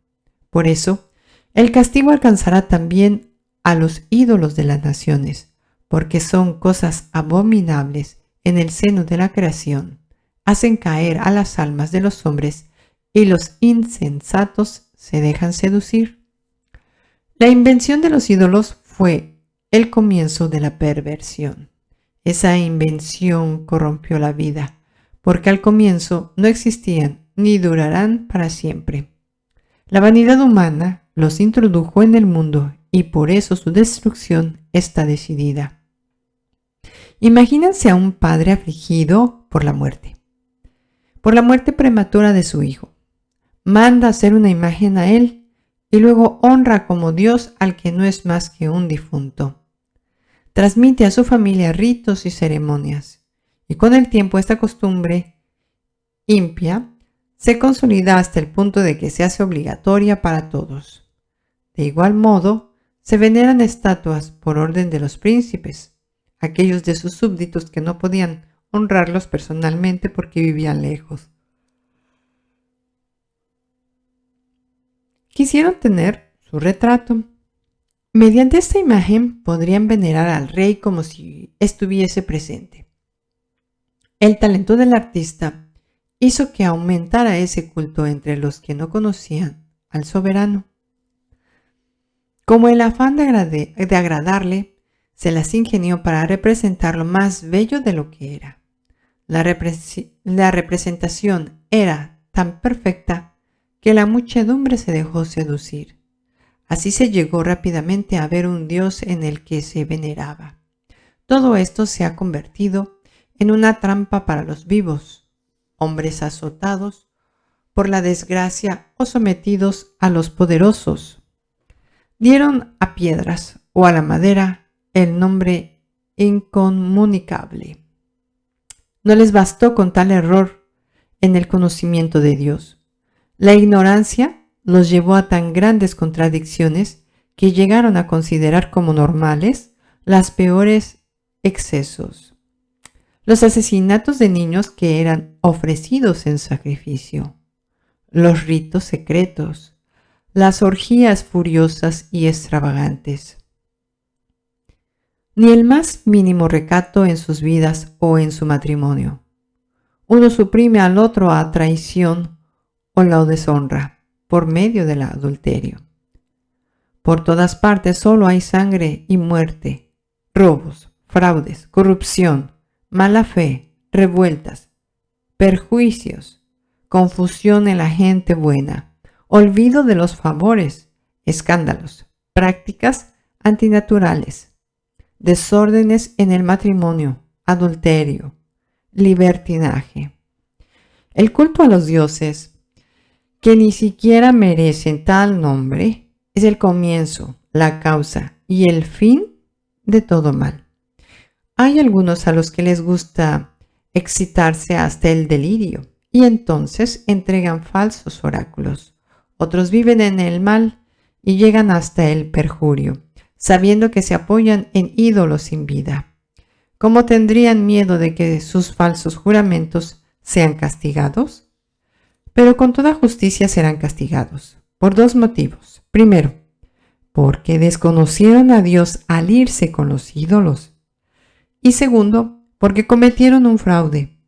Por eso, el castigo alcanzará también a los ídolos de las naciones, porque son cosas abominables en el seno de la creación. Hacen caer a las almas de los hombres y los insensatos se dejan seducir. La invención de los ídolos fue el comienzo de la perversión. Esa invención corrompió la vida, porque al comienzo no existían ni durarán para siempre. La vanidad humana los introdujo en el mundo y por eso su destrucción está decidida.
Imagínense a un padre afligido por la muerte prematura de su hijo. Manda hacer una imagen a él y luego honra como Dios al que no es más que un difunto. Transmite a su familia ritos y ceremonias, y con el tiempo esta costumbre impía se consolida hasta el punto de que se hace obligatoria para todos. De igual modo, se veneran estatuas por orden de los príncipes, aquellos de sus súbditos que no podían honrarlos personalmente porque vivían lejos. Quisieron tener su retrato. Mediante esta imagen podrían venerar al rey como si estuviese presente. El talento del artista hizo que aumentara ese culto entre los que no conocían al soberano. Como el afán de agradarle, se las ingenió para representar lo más bello de lo que era. La representación era tan perfecta que la muchedumbre se dejó seducir. Así se llegó rápidamente a ver un Dios en el que se veneraba. Todo esto se ha convertido en una trampa para los vivos, hombres azotados por la desgracia o sometidos a los poderosos. Dieron a piedras o a la madera el nombre incomunicable. No les bastó con tal error en el conocimiento de Dios. La ignorancia los llevó a tan grandes contradicciones que llegaron a considerar como normales las peores excesos. Los asesinatos de niños que eran ofrecidos en sacrificio, los ritos secretos, las orgías furiosas y extravagantes. Ni el más mínimo recato en sus vidas o en su matrimonio. Uno suprime al otro a traición o la deshonra por medio del adulterio. Por todas partes solo hay sangre y muerte, robos, fraudes, corrupción, mala fe, revueltas, perjuicios, confusión en la gente buena, olvido de los favores, escándalos, prácticas antinaturales, desórdenes en el matrimonio, adulterio, libertinaje. El culto a los dioses, que ni siquiera merecen tal nombre, es el comienzo, la causa y el fin de todo mal. Hay algunos a los que les gusta excitarse hasta el delirio y entonces entregan falsos oráculos. Otros viven en el mal y llegan hasta el perjurio, sabiendo que se apoyan en ídolos sin vida. ¿Cómo tendrían miedo de que sus falsos juramentos sean castigados? Pero con toda justicia serán castigados, por dos motivos. Primero, porque desconocieron a Dios al irse con los ídolos. Y segundo, porque cometieron un fraude,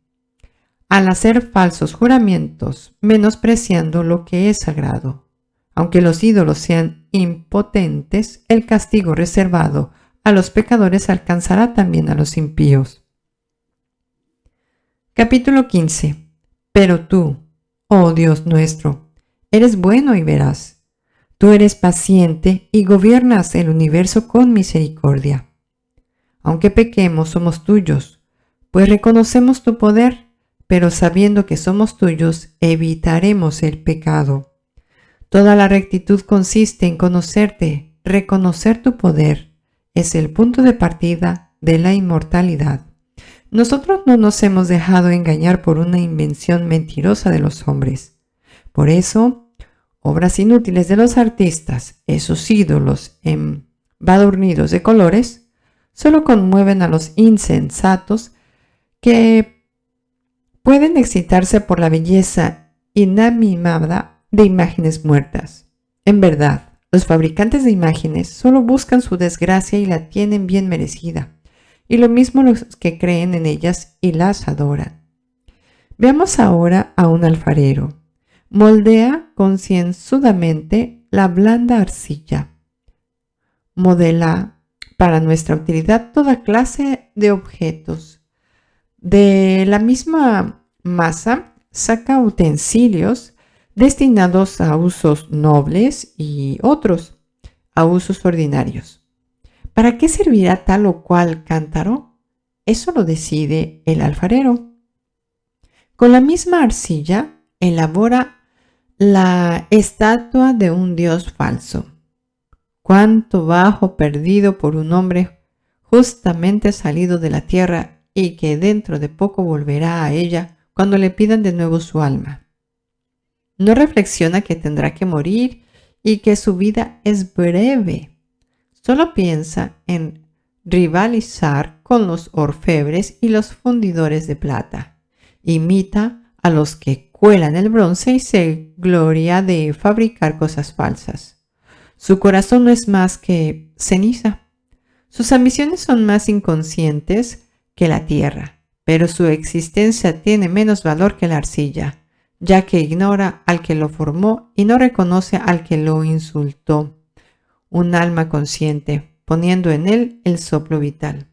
al hacer falsos juramentos, menospreciando lo que es sagrado. Aunque los ídolos sean impotentes, el castigo reservado a los pecadores alcanzará también a los impíos. Capítulo 15. Pero tú, oh Dios nuestro, eres bueno y veraz. Tú eres paciente y gobiernas el universo con misericordia. Aunque pequemos, somos tuyos, pues reconocemos tu poder, pero sabiendo que somos tuyos, evitaremos el pecado. Toda la rectitud consiste en conocerte, reconocer tu poder. Es el punto de partida de la inmortalidad. Nosotros no nos hemos dejado engañar por una invención mentirosa de los hombres. Por eso, obras inútiles de los artistas, esos ídolos embadurnidos de colores, solo conmueven a los insensatos que pueden excitarse por la belleza inanimada de imágenes muertas. En verdad, los fabricantes de imágenes solo buscan su desgracia y la tienen bien merecida, y lo mismo los que creen en ellas y las adoran. Veamos ahora a un alfarero. Moldea concienzudamente la blanda arcilla. Modela para nuestra utilidad toda clase de objetos. De la misma masa saca utensilios destinados a usos nobles y otros a usos ordinarios. ¿Para qué servirá tal o cual cántaro? eso lo decide el alfarero. Con la misma arcilla elabora la estatua de un dios falso. Cuánto bajo perdido por un hombre justamente salido de la tierra y que dentro de poco volverá a ella cuando le pidan de nuevo su alma. No reflexiona que tendrá que morir y que su vida es breve. Solo piensa en rivalizar con los orfebres y los fundidores de plata. Imita a los que cuelan el bronce y se gloria de fabricar cosas falsas. Su corazón no es más que ceniza. Sus ambiciones son más inconscientes que la tierra, pero su existencia tiene menos valor que la arcilla, ya que ignora al que lo formó y no reconoce al que lo insultó. Un alma consciente, poniendo en él el soplo vital.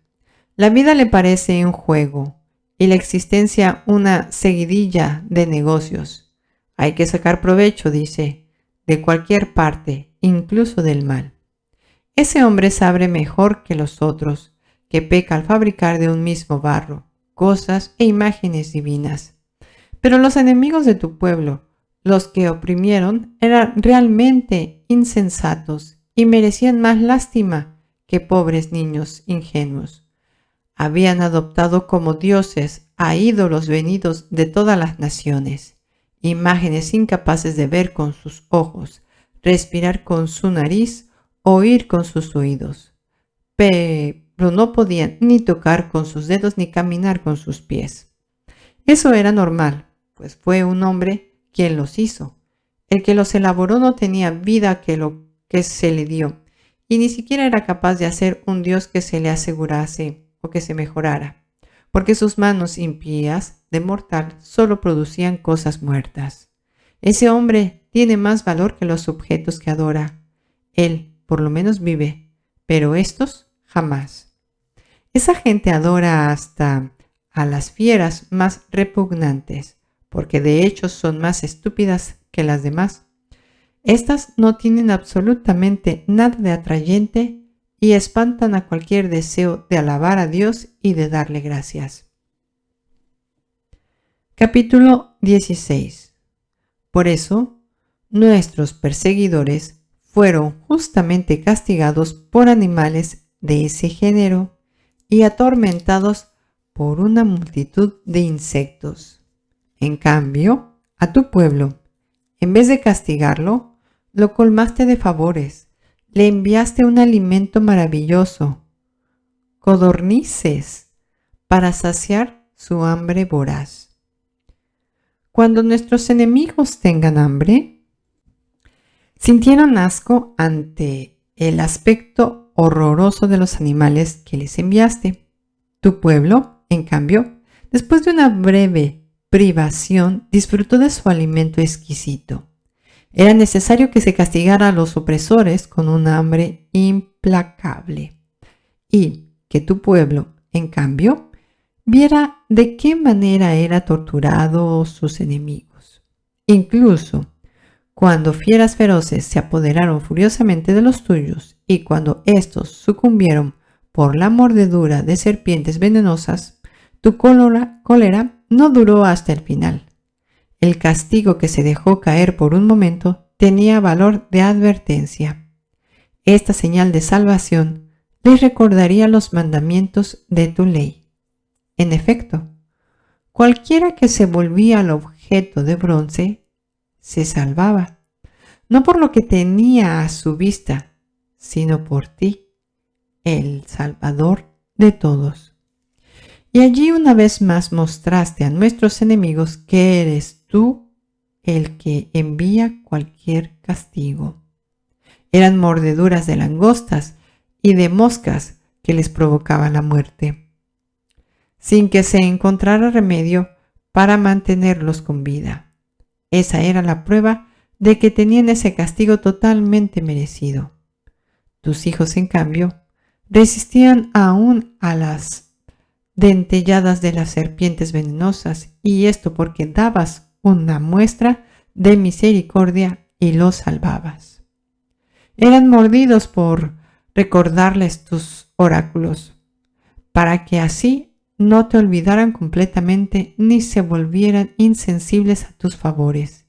La vida le parece un juego y la existencia una seguidilla de negocios. Hay que sacar provecho, dice, de cualquier parte, incluso del mal. Ese hombre sabe mejor que los otros, que peca al fabricar de un mismo barro cosas e imágenes divinas. Pero los enemigos de tu pueblo, los que oprimieron, eran realmente insensatos y merecían más lástima que pobres niños ingenuos. Habían adoptado como dioses a ídolos venidos de todas las naciones, imágenes incapaces de ver con sus ojos, respirar con su nariz, oír con sus oídos. Pero no podían ni tocar con sus dedos ni caminar con sus pies. Eso era normal, pues fue un hombre quien los hizo. El que los elaboró no tenía vida que lo que se le dio, y ni siquiera era capaz de hacer un Dios que se le asegurase o que se mejorara, porque sus manos impías de mortal solo producían cosas muertas. Ese hombre tiene más valor que los objetos que adora. Él, por lo menos, vive, pero estos jamás. Esa gente adora hasta a las fieras más repugnantes, porque de hecho son más estúpidas que las demás. Estas no tienen absolutamente nada de atrayente y espantan a cualquier deseo de alabar a Dios y de darle gracias. Capítulo 16. Por eso, nuestros perseguidores fueron justamente castigados por animales de ese género y atormentados por una multitud de insectos. En cambio, a tu pueblo, en vez de castigarlo, lo colmaste de favores, le enviaste un alimento maravilloso, codornices, para saciar su hambre voraz. Cuando nuestros enemigos tengan hambre, sintieron asco ante el aspecto horroroso de los animales que les enviaste. Tu pueblo, en cambio, después de una breve privación, disfrutó de su alimento exquisito. Era necesario que se castigara a los opresores con un hambre implacable y que tu pueblo, en cambio, viera de qué manera era torturado sus enemigos. Incluso cuando fieras feroces se apoderaron furiosamente de los tuyos y cuando éstos sucumbieron por la mordedura de serpientes venenosas, tu cólera no duró hasta el final. El castigo que se dejó caer por un momento tenía valor de advertencia. Esta señal de salvación les recordaría los mandamientos de tu ley. En efecto, cualquiera que se volvía al objeto de bronce se salvaba, no por lo que tenía a su vista, sino por ti, el Salvador de todos. Y allí una vez más mostraste a nuestros enemigos que eres tú el que envía cualquier castigo. Eran mordeduras de langostas y de moscas que les provocaban la muerte, sin que se encontrara remedio para mantenerlos con vida. Esa era la prueba de que tenían ese castigo totalmente merecido. Tus hijos, en cambio, resistían aún a las dentelladas de las serpientes venenosas, y esto porque dabas una muestra de misericordia y los salvabas. Eran mordidos por recordarles tus oráculos, para que así no te olvidaran completamente ni se volvieran insensibles a tus favores.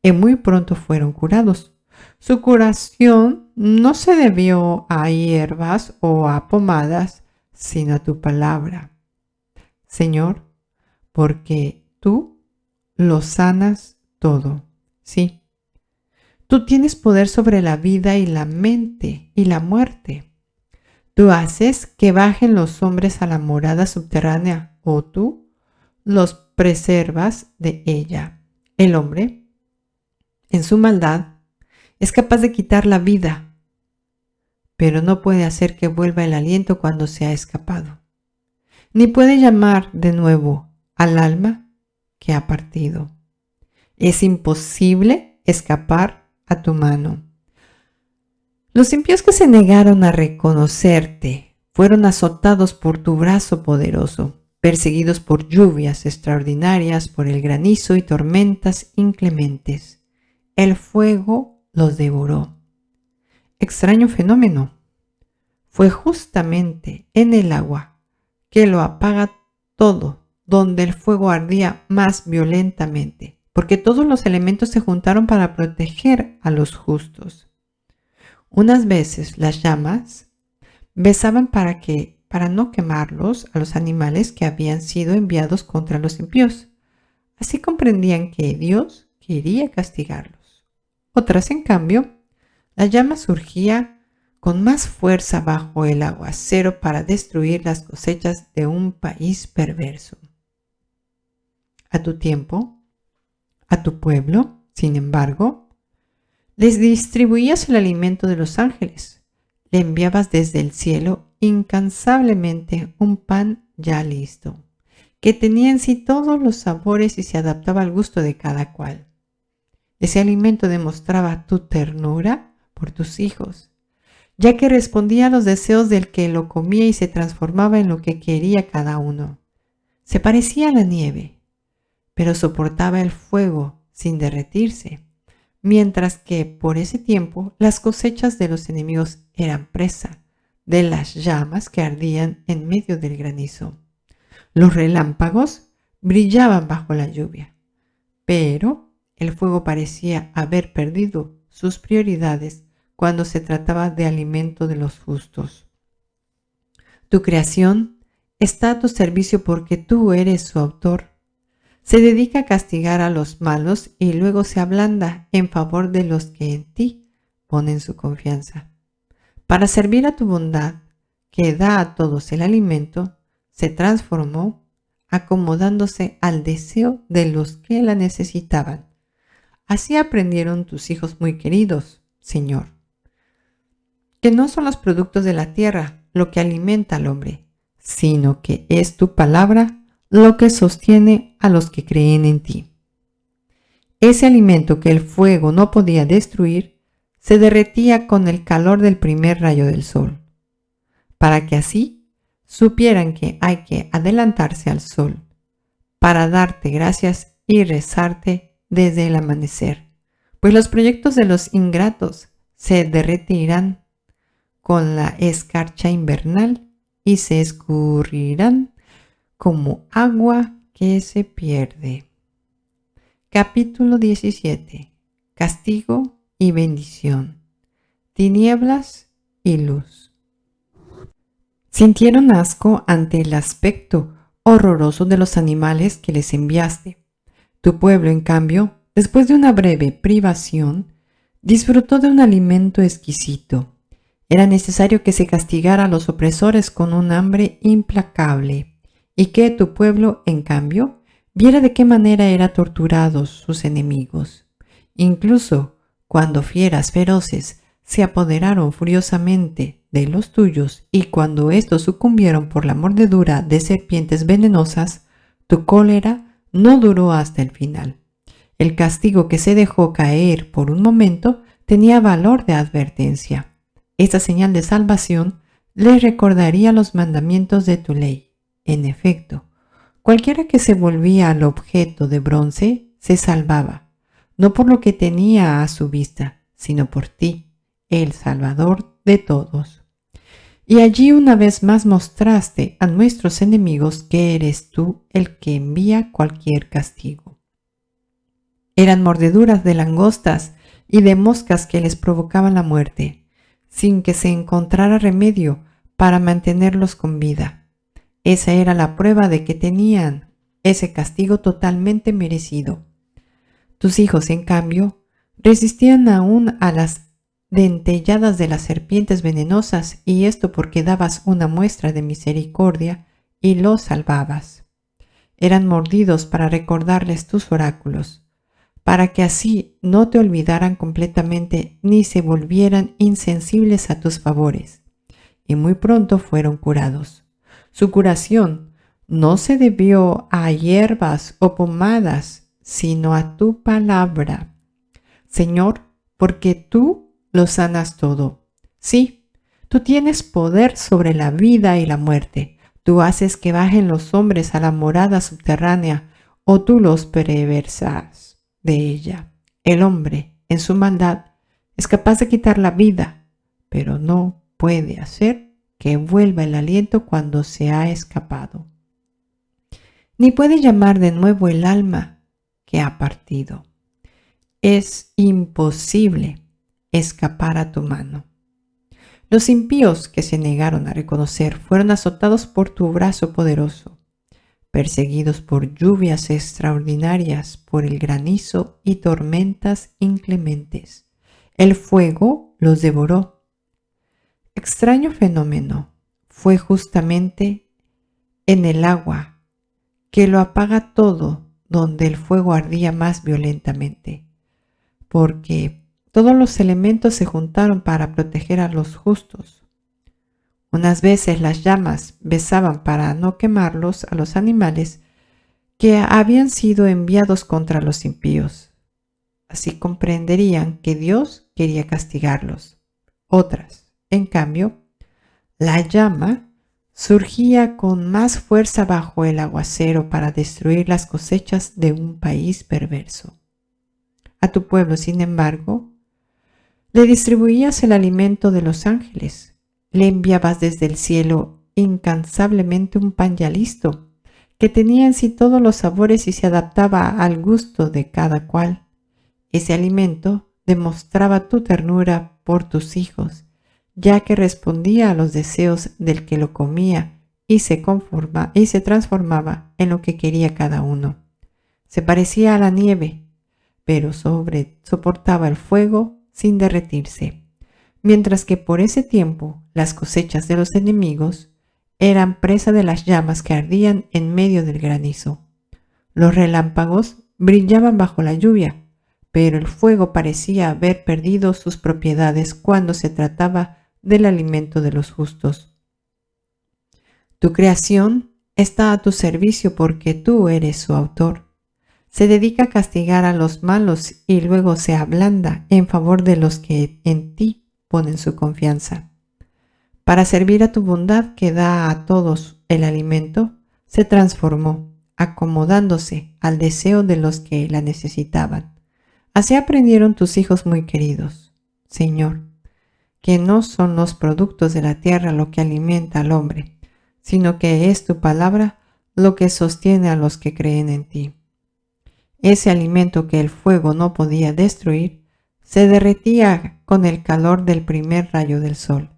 Y muy pronto fueron curados. Su curación no se debió a hierbas o a pomadas, sino a tu palabra, Señor, porque tú lo sanas todo. Sí, tú tienes poder sobre la vida y la mente y la muerte. Tú haces que bajen los hombres a la morada subterránea, o tú los preservas de ella. El hombre, en su maldad, es capaz de quitar la vida, pero no puede hacer que vuelva el aliento cuando se ha escapado, ni puede llamar de nuevo al alma que ha partido. Es imposible escapar a tu mano. Los impíos que se negaron a reconocerte fueron azotados por tu brazo poderoso, perseguidos por lluvias extraordinarias, por el granizo y tormentas inclementes. El fuego los devoró. Extraño fenómeno. Fue justamente en el agua que lo apaga todo, donde el fuego ardía más violentamente, porque todos los elementos se juntaron para proteger a los justos. Unas veces las llamas besaban para no quemarlos a los animales que habían sido enviados contra los impíos. Así comprendían que Dios quería castigarlos. Otras, en cambio, la llama surgía con más fuerza bajo el aguacero para destruir las cosechas de un país perverso. A tu tiempo, a tu pueblo, sin embargo, les distribuías el alimento de los ángeles. Le enviabas desde el cielo incansablemente un pan ya listo, que tenía en sí todos los sabores y se adaptaba al gusto de cada cual. Ese alimento demostraba tu ternura por tus hijos, ya que respondía a los deseos del que lo comía y se transformaba en lo que quería cada uno. Se parecía a la nieve, pero soportaba el fuego sin derretirse, mientras que por ese tiempo las cosechas de los enemigos eran presa de las llamas que ardían en medio del granizo. Los relámpagos brillaban bajo la lluvia, pero el fuego parecía haber perdido sus prioridades cuando se trataba de alimento de los justos. Tu creación está a tu servicio porque tú eres su autor. Se dedica a castigar a los malos y luego se ablanda en favor de los que en ti ponen su confianza. Para servir a tu bondad, que da a todos el alimento, se transformó acomodándose al deseo de los que la necesitaban. Así aprendieron tus hijos muy queridos, Señor, que no son los productos de la tierra lo que alimenta al hombre, sino que es tu palabra lo que sostiene a los que creen en ti. Ese alimento que el fuego no podía destruir se derretía con el calor del primer rayo del sol, para que así supieran que hay que adelantarse al sol, para darte gracias y rezarte desde el amanecer, pues los proyectos de los ingratos se derretirán con la escarcha invernal y se escurrirán como agua que se pierde. Capítulo 17. Castigo y bendición. Tinieblas y luz. Sintieron asco ante el aspecto horroroso de los animales que les enviaste. Tu pueblo, en cambio, después de una breve privación, disfrutó de un alimento exquisito. Era necesario que se castigara a los opresores con un hambre implacable, y que tu pueblo, en cambio, viera de qué manera eran torturados sus enemigos. Incluso cuando fieras feroces se apoderaron furiosamente de los tuyos y cuando estos sucumbieron por la mordedura de serpientes venenosas, tu cólera no duró hasta el final. El castigo que se dejó caer por un momento tenía valor de advertencia. Esta señal de salvación les recordaría los mandamientos de tu ley. En efecto, cualquiera que se volvía al objeto de bronce se salvaba, no por lo que tenía a su vista, sino por ti, el Salvador de todos. Y allí una vez más mostraste a nuestros enemigos que eres tú el que envía cualquier castigo. Eran mordeduras de langostas y de moscas que les provocaban la muerte, sin que se encontrara remedio para mantenerlos con vida. Esa era la prueba de que tenían ese castigo totalmente merecido. Tus hijos, en cambio, resistían aún a las dentelladas de las serpientes venenosas, y esto porque dabas una muestra de misericordia y los salvabas. Eran mordidos para recordarles tus oráculos, para que así no te olvidaran completamente ni se volvieran insensibles a tus favores. Y muy pronto fueron curados. Su curación no se debió a hierbas o pomadas, sino a tu palabra, Señor, porque tú lo sanas todo. Sí, tú tienes poder sobre la vida y la muerte. Tú haces que bajen los hombres a la morada subterránea, o tú los perversas de ella. El hombre, en su maldad, es capaz de quitar la vida, pero no puede hacer que vuelva el aliento cuando se ha escapado. Ni puede llamar de nuevo el alma que ha partido. Es imposible escapar a tu mano. Los impíos que se negaron a reconocer fueron azotados por tu brazo poderoso, perseguidos por lluvias extraordinarias, por el granizo y tormentas inclementes. El fuego los devoró. Extraño fenómeno fue justamente en el agua, que lo apaga todo donde el fuego ardía más violentamente, porque todos los elementos se juntaron para proteger a los justos. Unas veces las llamas besaban para no quemarlos a los animales que habían sido enviados contra los impíos. Así comprenderían que Dios quería castigarlos. Otras, en cambio, la llama surgía con más fuerza bajo el aguacero para destruir las cosechas de un país perverso. A tu pueblo, sin embargo, le distribuías el alimento de los ángeles. Le enviabas desde el cielo incansablemente un pan ya listo, que tenía en sí todos los sabores y se adaptaba al gusto de cada cual. Ese alimento demostraba tu ternura por tus hijos, ya que respondía a los deseos del que lo comía y se transformaba en lo que quería cada uno. Se parecía a la nieve, pero soportaba el fuego sin derretirse, mientras que por ese tiempo las cosechas de los enemigos eran presa de las llamas que ardían en medio del granizo. Los relámpagos brillaban bajo la lluvia, pero el fuego parecía haber perdido sus propiedades cuando se trataba del alimento de los justos. Tu creación está a tu servicio porque tú eres su autor. Se dedica a castigar a los malos y luego se ablanda en favor de los que en ti ponen su confianza. Para servir a tu bondad que da a todos el alimento, se transformó, acomodándose al deseo de los que la necesitaban. Así aprendieron tus hijos muy queridos, Señor, que no son los productos de la tierra lo que alimenta al hombre, sino que es tu palabra lo que sostiene a los que creen en ti. Ese alimento que el fuego no podía destruir se derretía con el calor del primer rayo del sol,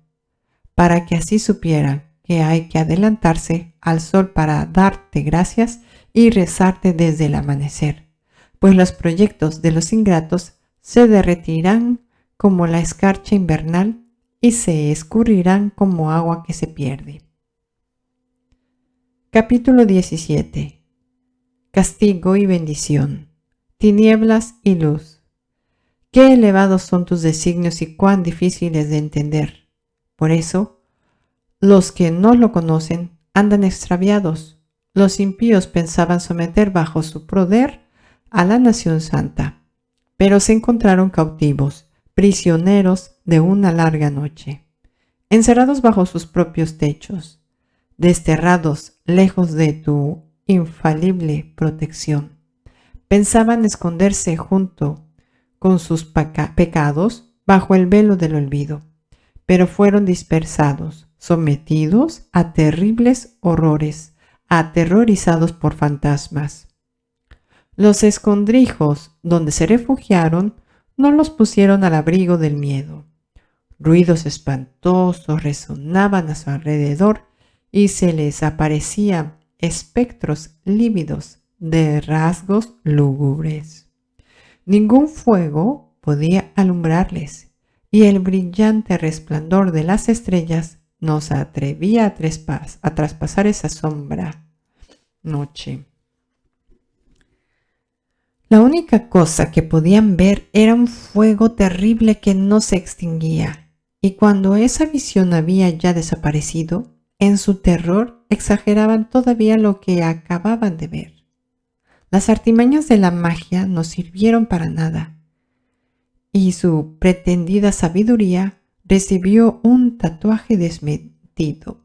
para que así supieran que hay que adelantarse al sol para darte gracias y rezarte desde el amanecer, pues los proyectos de los ingratos se derretirán como la escarcha invernal y se escurrirán como agua que se pierde. Capítulo 17. Castigo y bendición. Tinieblas y luz. Qué elevados son tus designios y cuán difíciles de entender. Por eso, los que no lo conocen andan extraviados. Los impíos pensaban someter bajo su poder a la nación santa, pero se encontraron cautivos, prisioneros de una larga noche, encerrados bajo sus propios techos, desterrados lejos de tu infalible protección. Pensaban esconderse junto con sus pecados bajo el velo del olvido, pero fueron dispersados, sometidos a terribles horrores, aterrorizados por fantasmas. Los escondrijos donde se refugiaron no los pusieron al abrigo del miedo. Ruidos espantosos resonaban a su alrededor y se les aparecían espectros lívidos de rasgos lúgubres. Ningún fuego podía alumbrarles y el brillante resplandor de las estrellas no se atrevía a traspasar esa sombra noche. La única cosa que podían ver era un fuego terrible que no se extinguía, y cuando esa visión había ya desaparecido, en su terror exageraban todavía lo que acababan de ver. Las artimañas de la magia no sirvieron para nada, y su pretendida sabiduría recibió un tatuaje desmedido,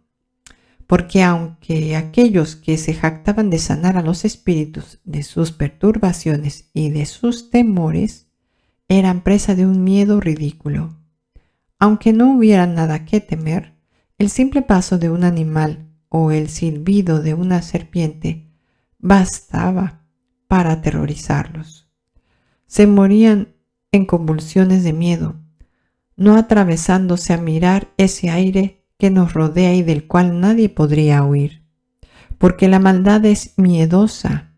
porque aunque aquellos que se jactaban de sanar a los espíritus de sus perturbaciones y de sus temores, eran presa de un miedo ridículo. Aunque no hubiera nada que temer, el simple paso de un animal o el silbido de una serpiente bastaba para aterrorizarlos. Se morían en convulsiones de miedo, no atravesándose a mirar ese aire que nos rodea y del cual nadie podría huir, porque la maldad es miedosa,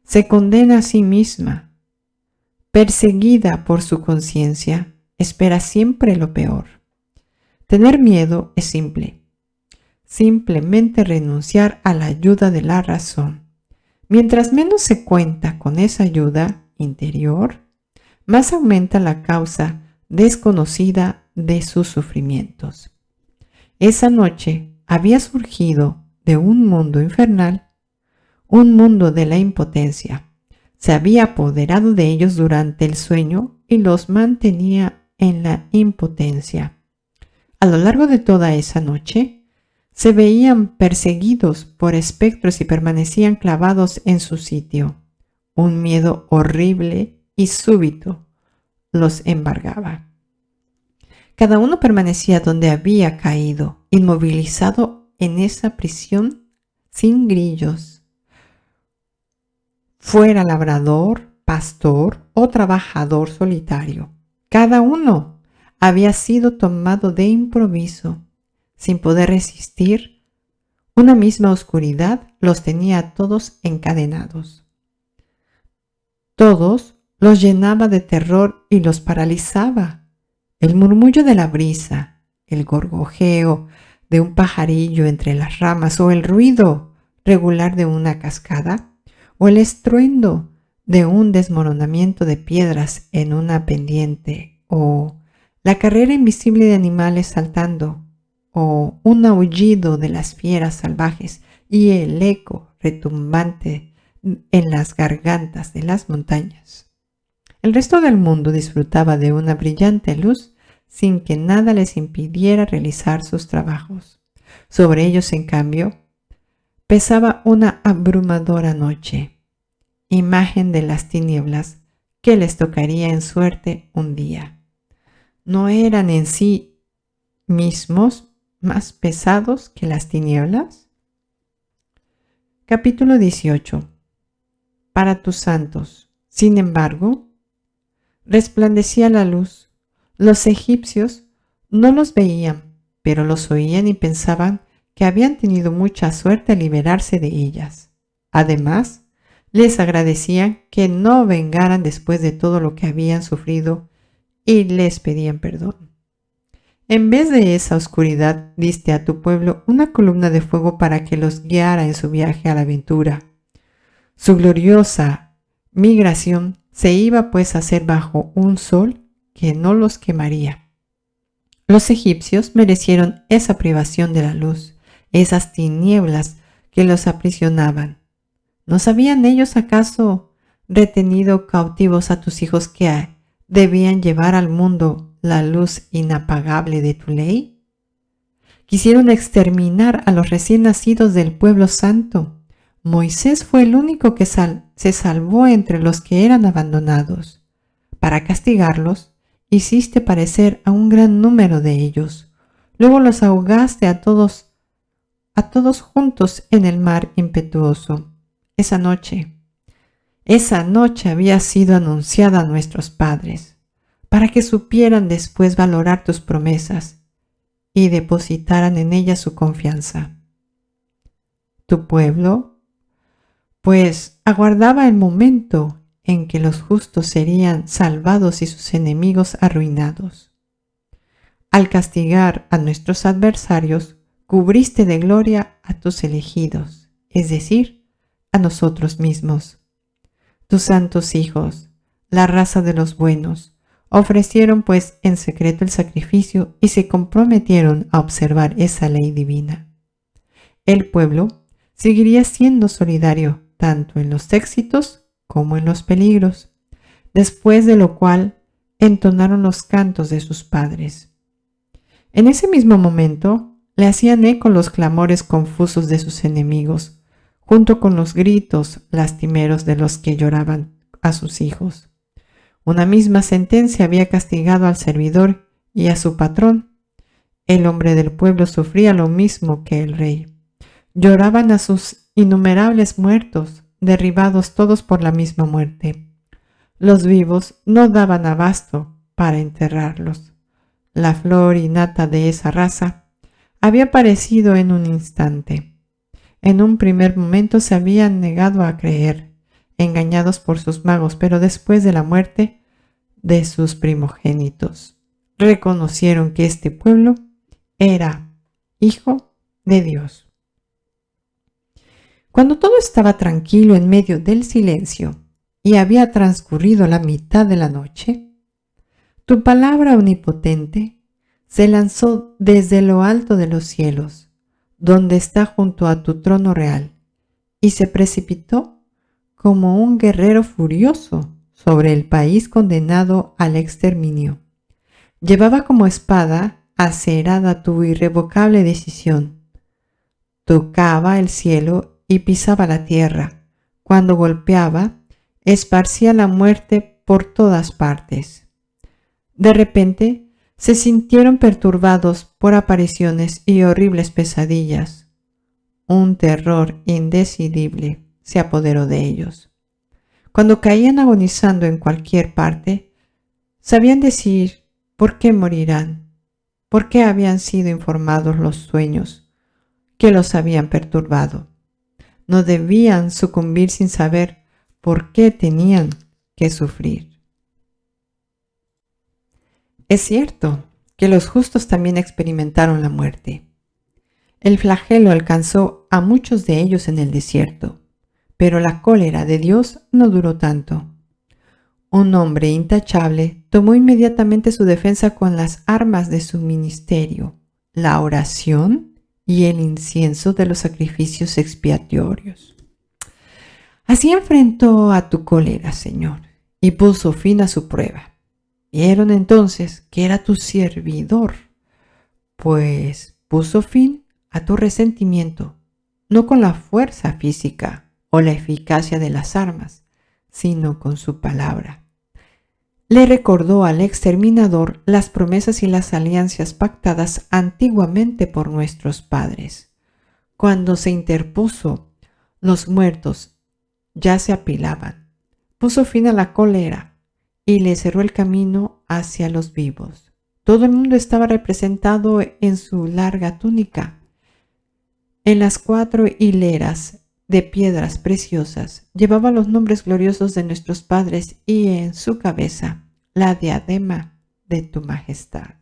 se condena a sí misma, perseguida por su conciencia, espera siempre lo peor. Tener miedo es simple, simplemente renunciar a la ayuda de la razón. Mientras menos se cuenta con esa ayuda interior, más aumenta la causa desconocida de sus sufrimientos. Esa noche había surgido de un mundo infernal, un mundo de la impotencia. Se había apoderado de ellos durante el sueño y los mantenía en la impotencia. A lo largo de toda esa noche, se veían perseguidos por espectros y permanecían clavados en su sitio. Un miedo horrible y súbito los embargaba. Cada uno permanecía donde había caído, inmovilizado en esa prisión sin grillos. Fuera labrador, pastor o trabajador solitario, cada uno había sido tomado de improviso, sin poder resistir. Una misma oscuridad los tenía a todos encadenados. Todos los llenaba de terror y los paralizaba. El murmullo de la brisa, el gorgojeo de un pajarillo entre las ramas o el ruido regular de una cascada o el estruendo de un desmoronamiento de piedras en una pendiente o la carrera invisible de animales saltando o un aullido de las fieras salvajes y el eco retumbante en las gargantas de las montañas. El resto del mundo disfrutaba de una brillante luz sin que nada les impidiera realizar sus trabajos. Sobre ellos, en cambio, pesaba una abrumadora noche, imagen de las tinieblas que les tocaría en suerte un día. ¿No eran en sí mismos más pesados que las tinieblas? Capítulo 18. Para tus santos, sin embargo, resplandecía la luz. Los egipcios no los veían, pero los oían y pensaban que habían tenido mucha suerte al liberarse de ellas. Además, les agradecían que no vengaran después de todo lo que habían sufrido y les pedían perdón. En vez de esa oscuridad, diste a tu pueblo una columna de fuego para que los guiara en su viaje a la aventura. Su gloriosa migración se iba pues a hacer bajo un sol que no los quemaría. Los egipcios merecieron esa privación de la luz, esas tinieblas que los aprisionaban. ¿No sabían ellos acaso retenido cautivos a tus hijos que debían llevar al mundo la luz inapagable de tu ley? Quisieron exterminar a los recién nacidos del pueblo santo. Moisés fue el único que se salvó entre los que eran abandonados. Para castigarlos, hiciste parecer a un gran número de ellos. Luego los ahogaste a todos juntos en el mar impetuoso. Esa noche había sido anunciada a nuestros padres, para que supieran después valorar tus promesas y depositaran en ellas su confianza. Tu pueblo, pues, aguardaba el momento en que los justos serían salvados y sus enemigos arruinados. Al castigar a nuestros adversarios, cubriste de gloria a tus elegidos, es decir, a nosotros mismos. Tus santos hijos, la raza de los buenos, ofrecieron pues en secreto el sacrificio y se comprometieron a observar esa ley divina. El pueblo seguiría siendo solidario tanto en los éxitos como en los peligros, después de lo cual entonaron los cantos de sus padres. En ese mismo momento le hacían eco los clamores confusos de sus enemigos, junto con los gritos lastimeros de los que lloraban a sus hijos. Una misma sentencia había castigado al servidor y a su patrón. El hombre del pueblo sufría lo mismo que el rey. Lloraban a sus innumerables muertos, derribados todos por la misma muerte. Los vivos no daban abasto para enterrarlos. La flor y nata de esa raza había aparecido en un instante. En un primer momento se habían negado a creer, engañados por sus magos, pero después de la muerte de sus primogénitos, reconocieron que este pueblo era hijo de Dios. Cuando todo estaba tranquilo en medio del silencio y había transcurrido la mitad de la noche, tu palabra omnipotente se lanzó desde lo alto de los cielos, donde está junto a tu trono real, y se precipitó como un guerrero furioso sobre el país condenado al exterminio. Llevaba como espada acerada tu irrevocable decisión. Tocaba el cielo y pisaba la tierra. Cuando golpeaba, esparcía la muerte por todas partes. De repente, se sintieron perturbados por apariciones y horribles pesadillas. Un terror indecidible se apoderó de ellos. Cuando caían agonizando en cualquier parte, sabían decir por qué morirán, por qué habían sido informados los sueños que los habían perturbado. No debían sucumbir sin saber por qué tenían que sufrir. Es cierto que los justos también experimentaron la muerte. El flagelo alcanzó a muchos de ellos en el desierto, pero la cólera de Dios no duró tanto. Un hombre intachable tomó inmediatamente su defensa con las armas de su ministerio, la oración y el incienso de los sacrificios expiatorios. Así enfrentó a tu cólera, Señor, y puso fin a su prueba. Vieron entonces que era tu servidor, pues puso fin a tu resentimiento, no con la fuerza física o la eficacia de las armas, sino con su palabra. Le recordó al exterminador las promesas y las alianzas pactadas antiguamente por nuestros padres. Cuando se interpuso, los muertos ya se apilaban. Puso fin a la cólera y le cerró el camino hacia los vivos. Todo el mundo estaba representado en su larga túnica. En las 4 hileras de piedras preciosas llevaba los nombres gloriosos de nuestros padres y en su cabeza la diadema de tu majestad.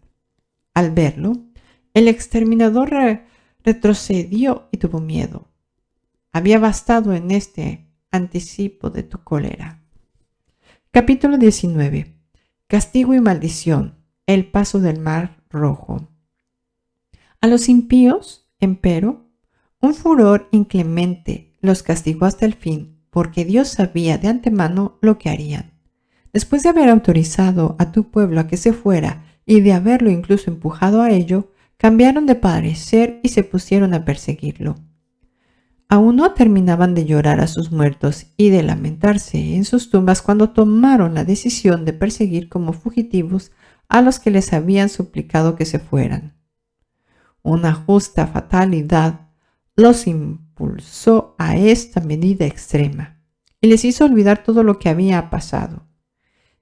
Al verlo, el exterminador retrocedió y tuvo miedo. Había bastado en este anticipo de tu cólera. Capítulo 19. Castigo y maldición. El paso del mar rojo. A los impíos, empero, un furor inclemente los castigó hasta el fin, porque Dios sabía de antemano lo que harían. Después de haber autorizado a tu pueblo a que se fuera y de haberlo incluso empujado a ello, cambiaron de parecer y se pusieron a perseguirlo. Aún no terminaban de llorar a sus muertos y de lamentarse en sus tumbas cuando tomaron la decisión de perseguir como fugitivos a los que les habían suplicado que se fueran. Una justa fatalidad los impulsó a esta medida extrema y les hizo olvidar todo lo que había pasado.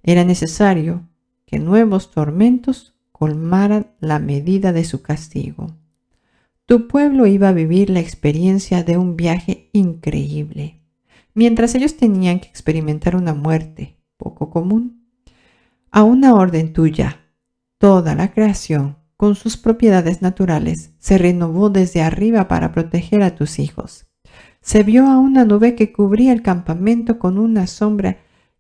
Era necesario que nuevos tormentos colmaran la medida de su castigo. Tu pueblo iba a vivir la experiencia de un viaje increíble, mientras ellos tenían que experimentar una muerte poco común. A una orden tuya, toda la creación, con sus propiedades naturales, se renovó desde arriba para proteger a tus hijos. Se vio a una nube que cubría el campamento con una sombra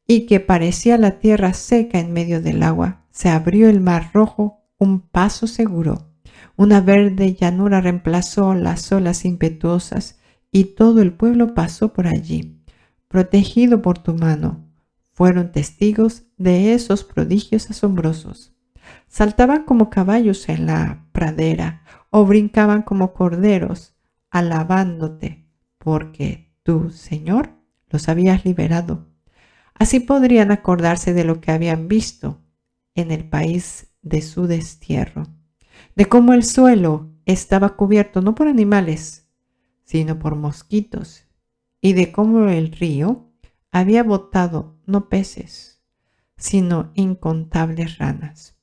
y que parecía la tierra seca en medio del agua. Se abrió el mar rojo, un paso seguro. Una verde llanura reemplazó las olas impetuosas y todo el pueblo pasó por allí, protegido por tu mano. Fueron testigos de esos prodigios asombrosos. Saltaban como caballos en la pradera o brincaban como corderos, alabándote, porque tú, Señor, los habías liberado. Así podrían acordarse de lo que habían visto en el país de su destierro, de cómo el suelo estaba cubierto no por animales, sino por mosquitos, y de cómo el río había botado no peces, sino incontables ranas.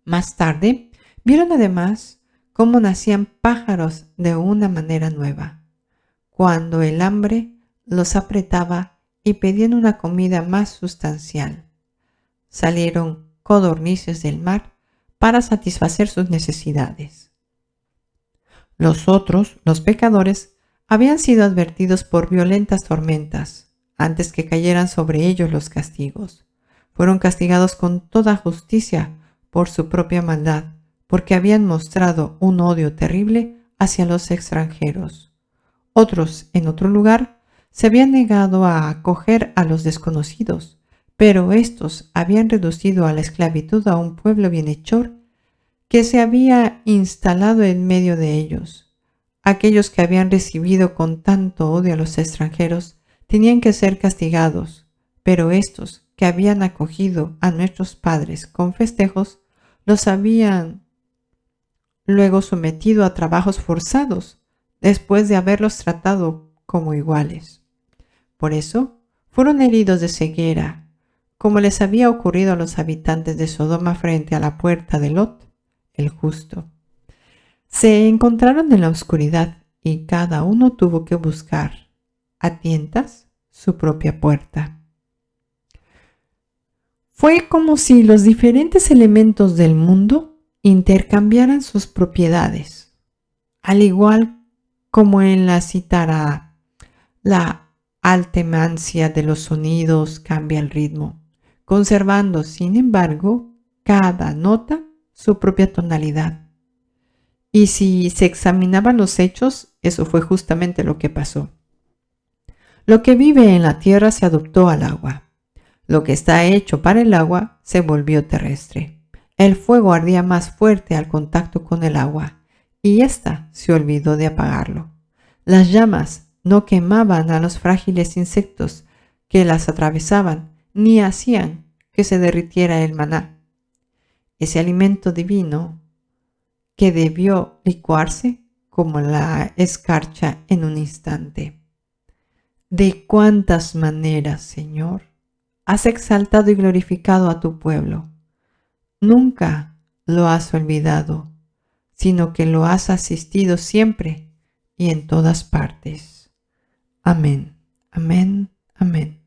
Más tarde, vieron además cómo nacían pájaros de una manera nueva, cuando el hambre los apretaba y pedían una comida más sustancial. Salieron codornices del mar para satisfacer sus necesidades. Los otros, los pecadores, habían sido advertidos por violentas tormentas antes que cayeran sobre ellos los castigos. Fueron castigados con toda justicia por su propia maldad, porque habían mostrado un odio terrible hacia los extranjeros. Otros, en otro lugar, se habían negado a acoger a los desconocidos, pero estos habían reducido a la esclavitud a un pueblo bienhechor que se había instalado en medio de ellos. Aquellos que habían recibido con tanto odio a los extranjeros tenían que ser castigados, pero estos que habían acogido a nuestros padres con festejos los habían luego sometido a trabajos forzados después de haberlos tratado como iguales. Por eso fueron heridos de ceguera, como les había ocurrido a los habitantes de Sodoma frente a la puerta de Lot, el justo. Se encontraron en la oscuridad y cada uno tuvo que buscar a tientas su propia puerta. Fue como si los diferentes elementos del mundo intercambiaran sus propiedades, al igual como en la cítara la altemancia de los sonidos cambia el ritmo, conservando, sin embargo, cada nota su propia tonalidad. Y si se examinaban los hechos, eso fue justamente lo que pasó. Lo que vive en la tierra se adoptó al agua. Lo que está hecho para el agua se volvió terrestre. El fuego ardía más fuerte al contacto con el agua, y ésta se olvidó de apagarlo. Las llamas no quemaban a los frágiles insectos que las atravesaban, ni hacían que se derritiera el maná. Ese alimento divino que debió licuarse como la escarcha en un instante. ¿De cuántas maneras, Señor, has exaltado y glorificado a tu pueblo? Nunca lo has olvidado, sino que lo has asistido siempre y en todas partes. Amén, amén, amén.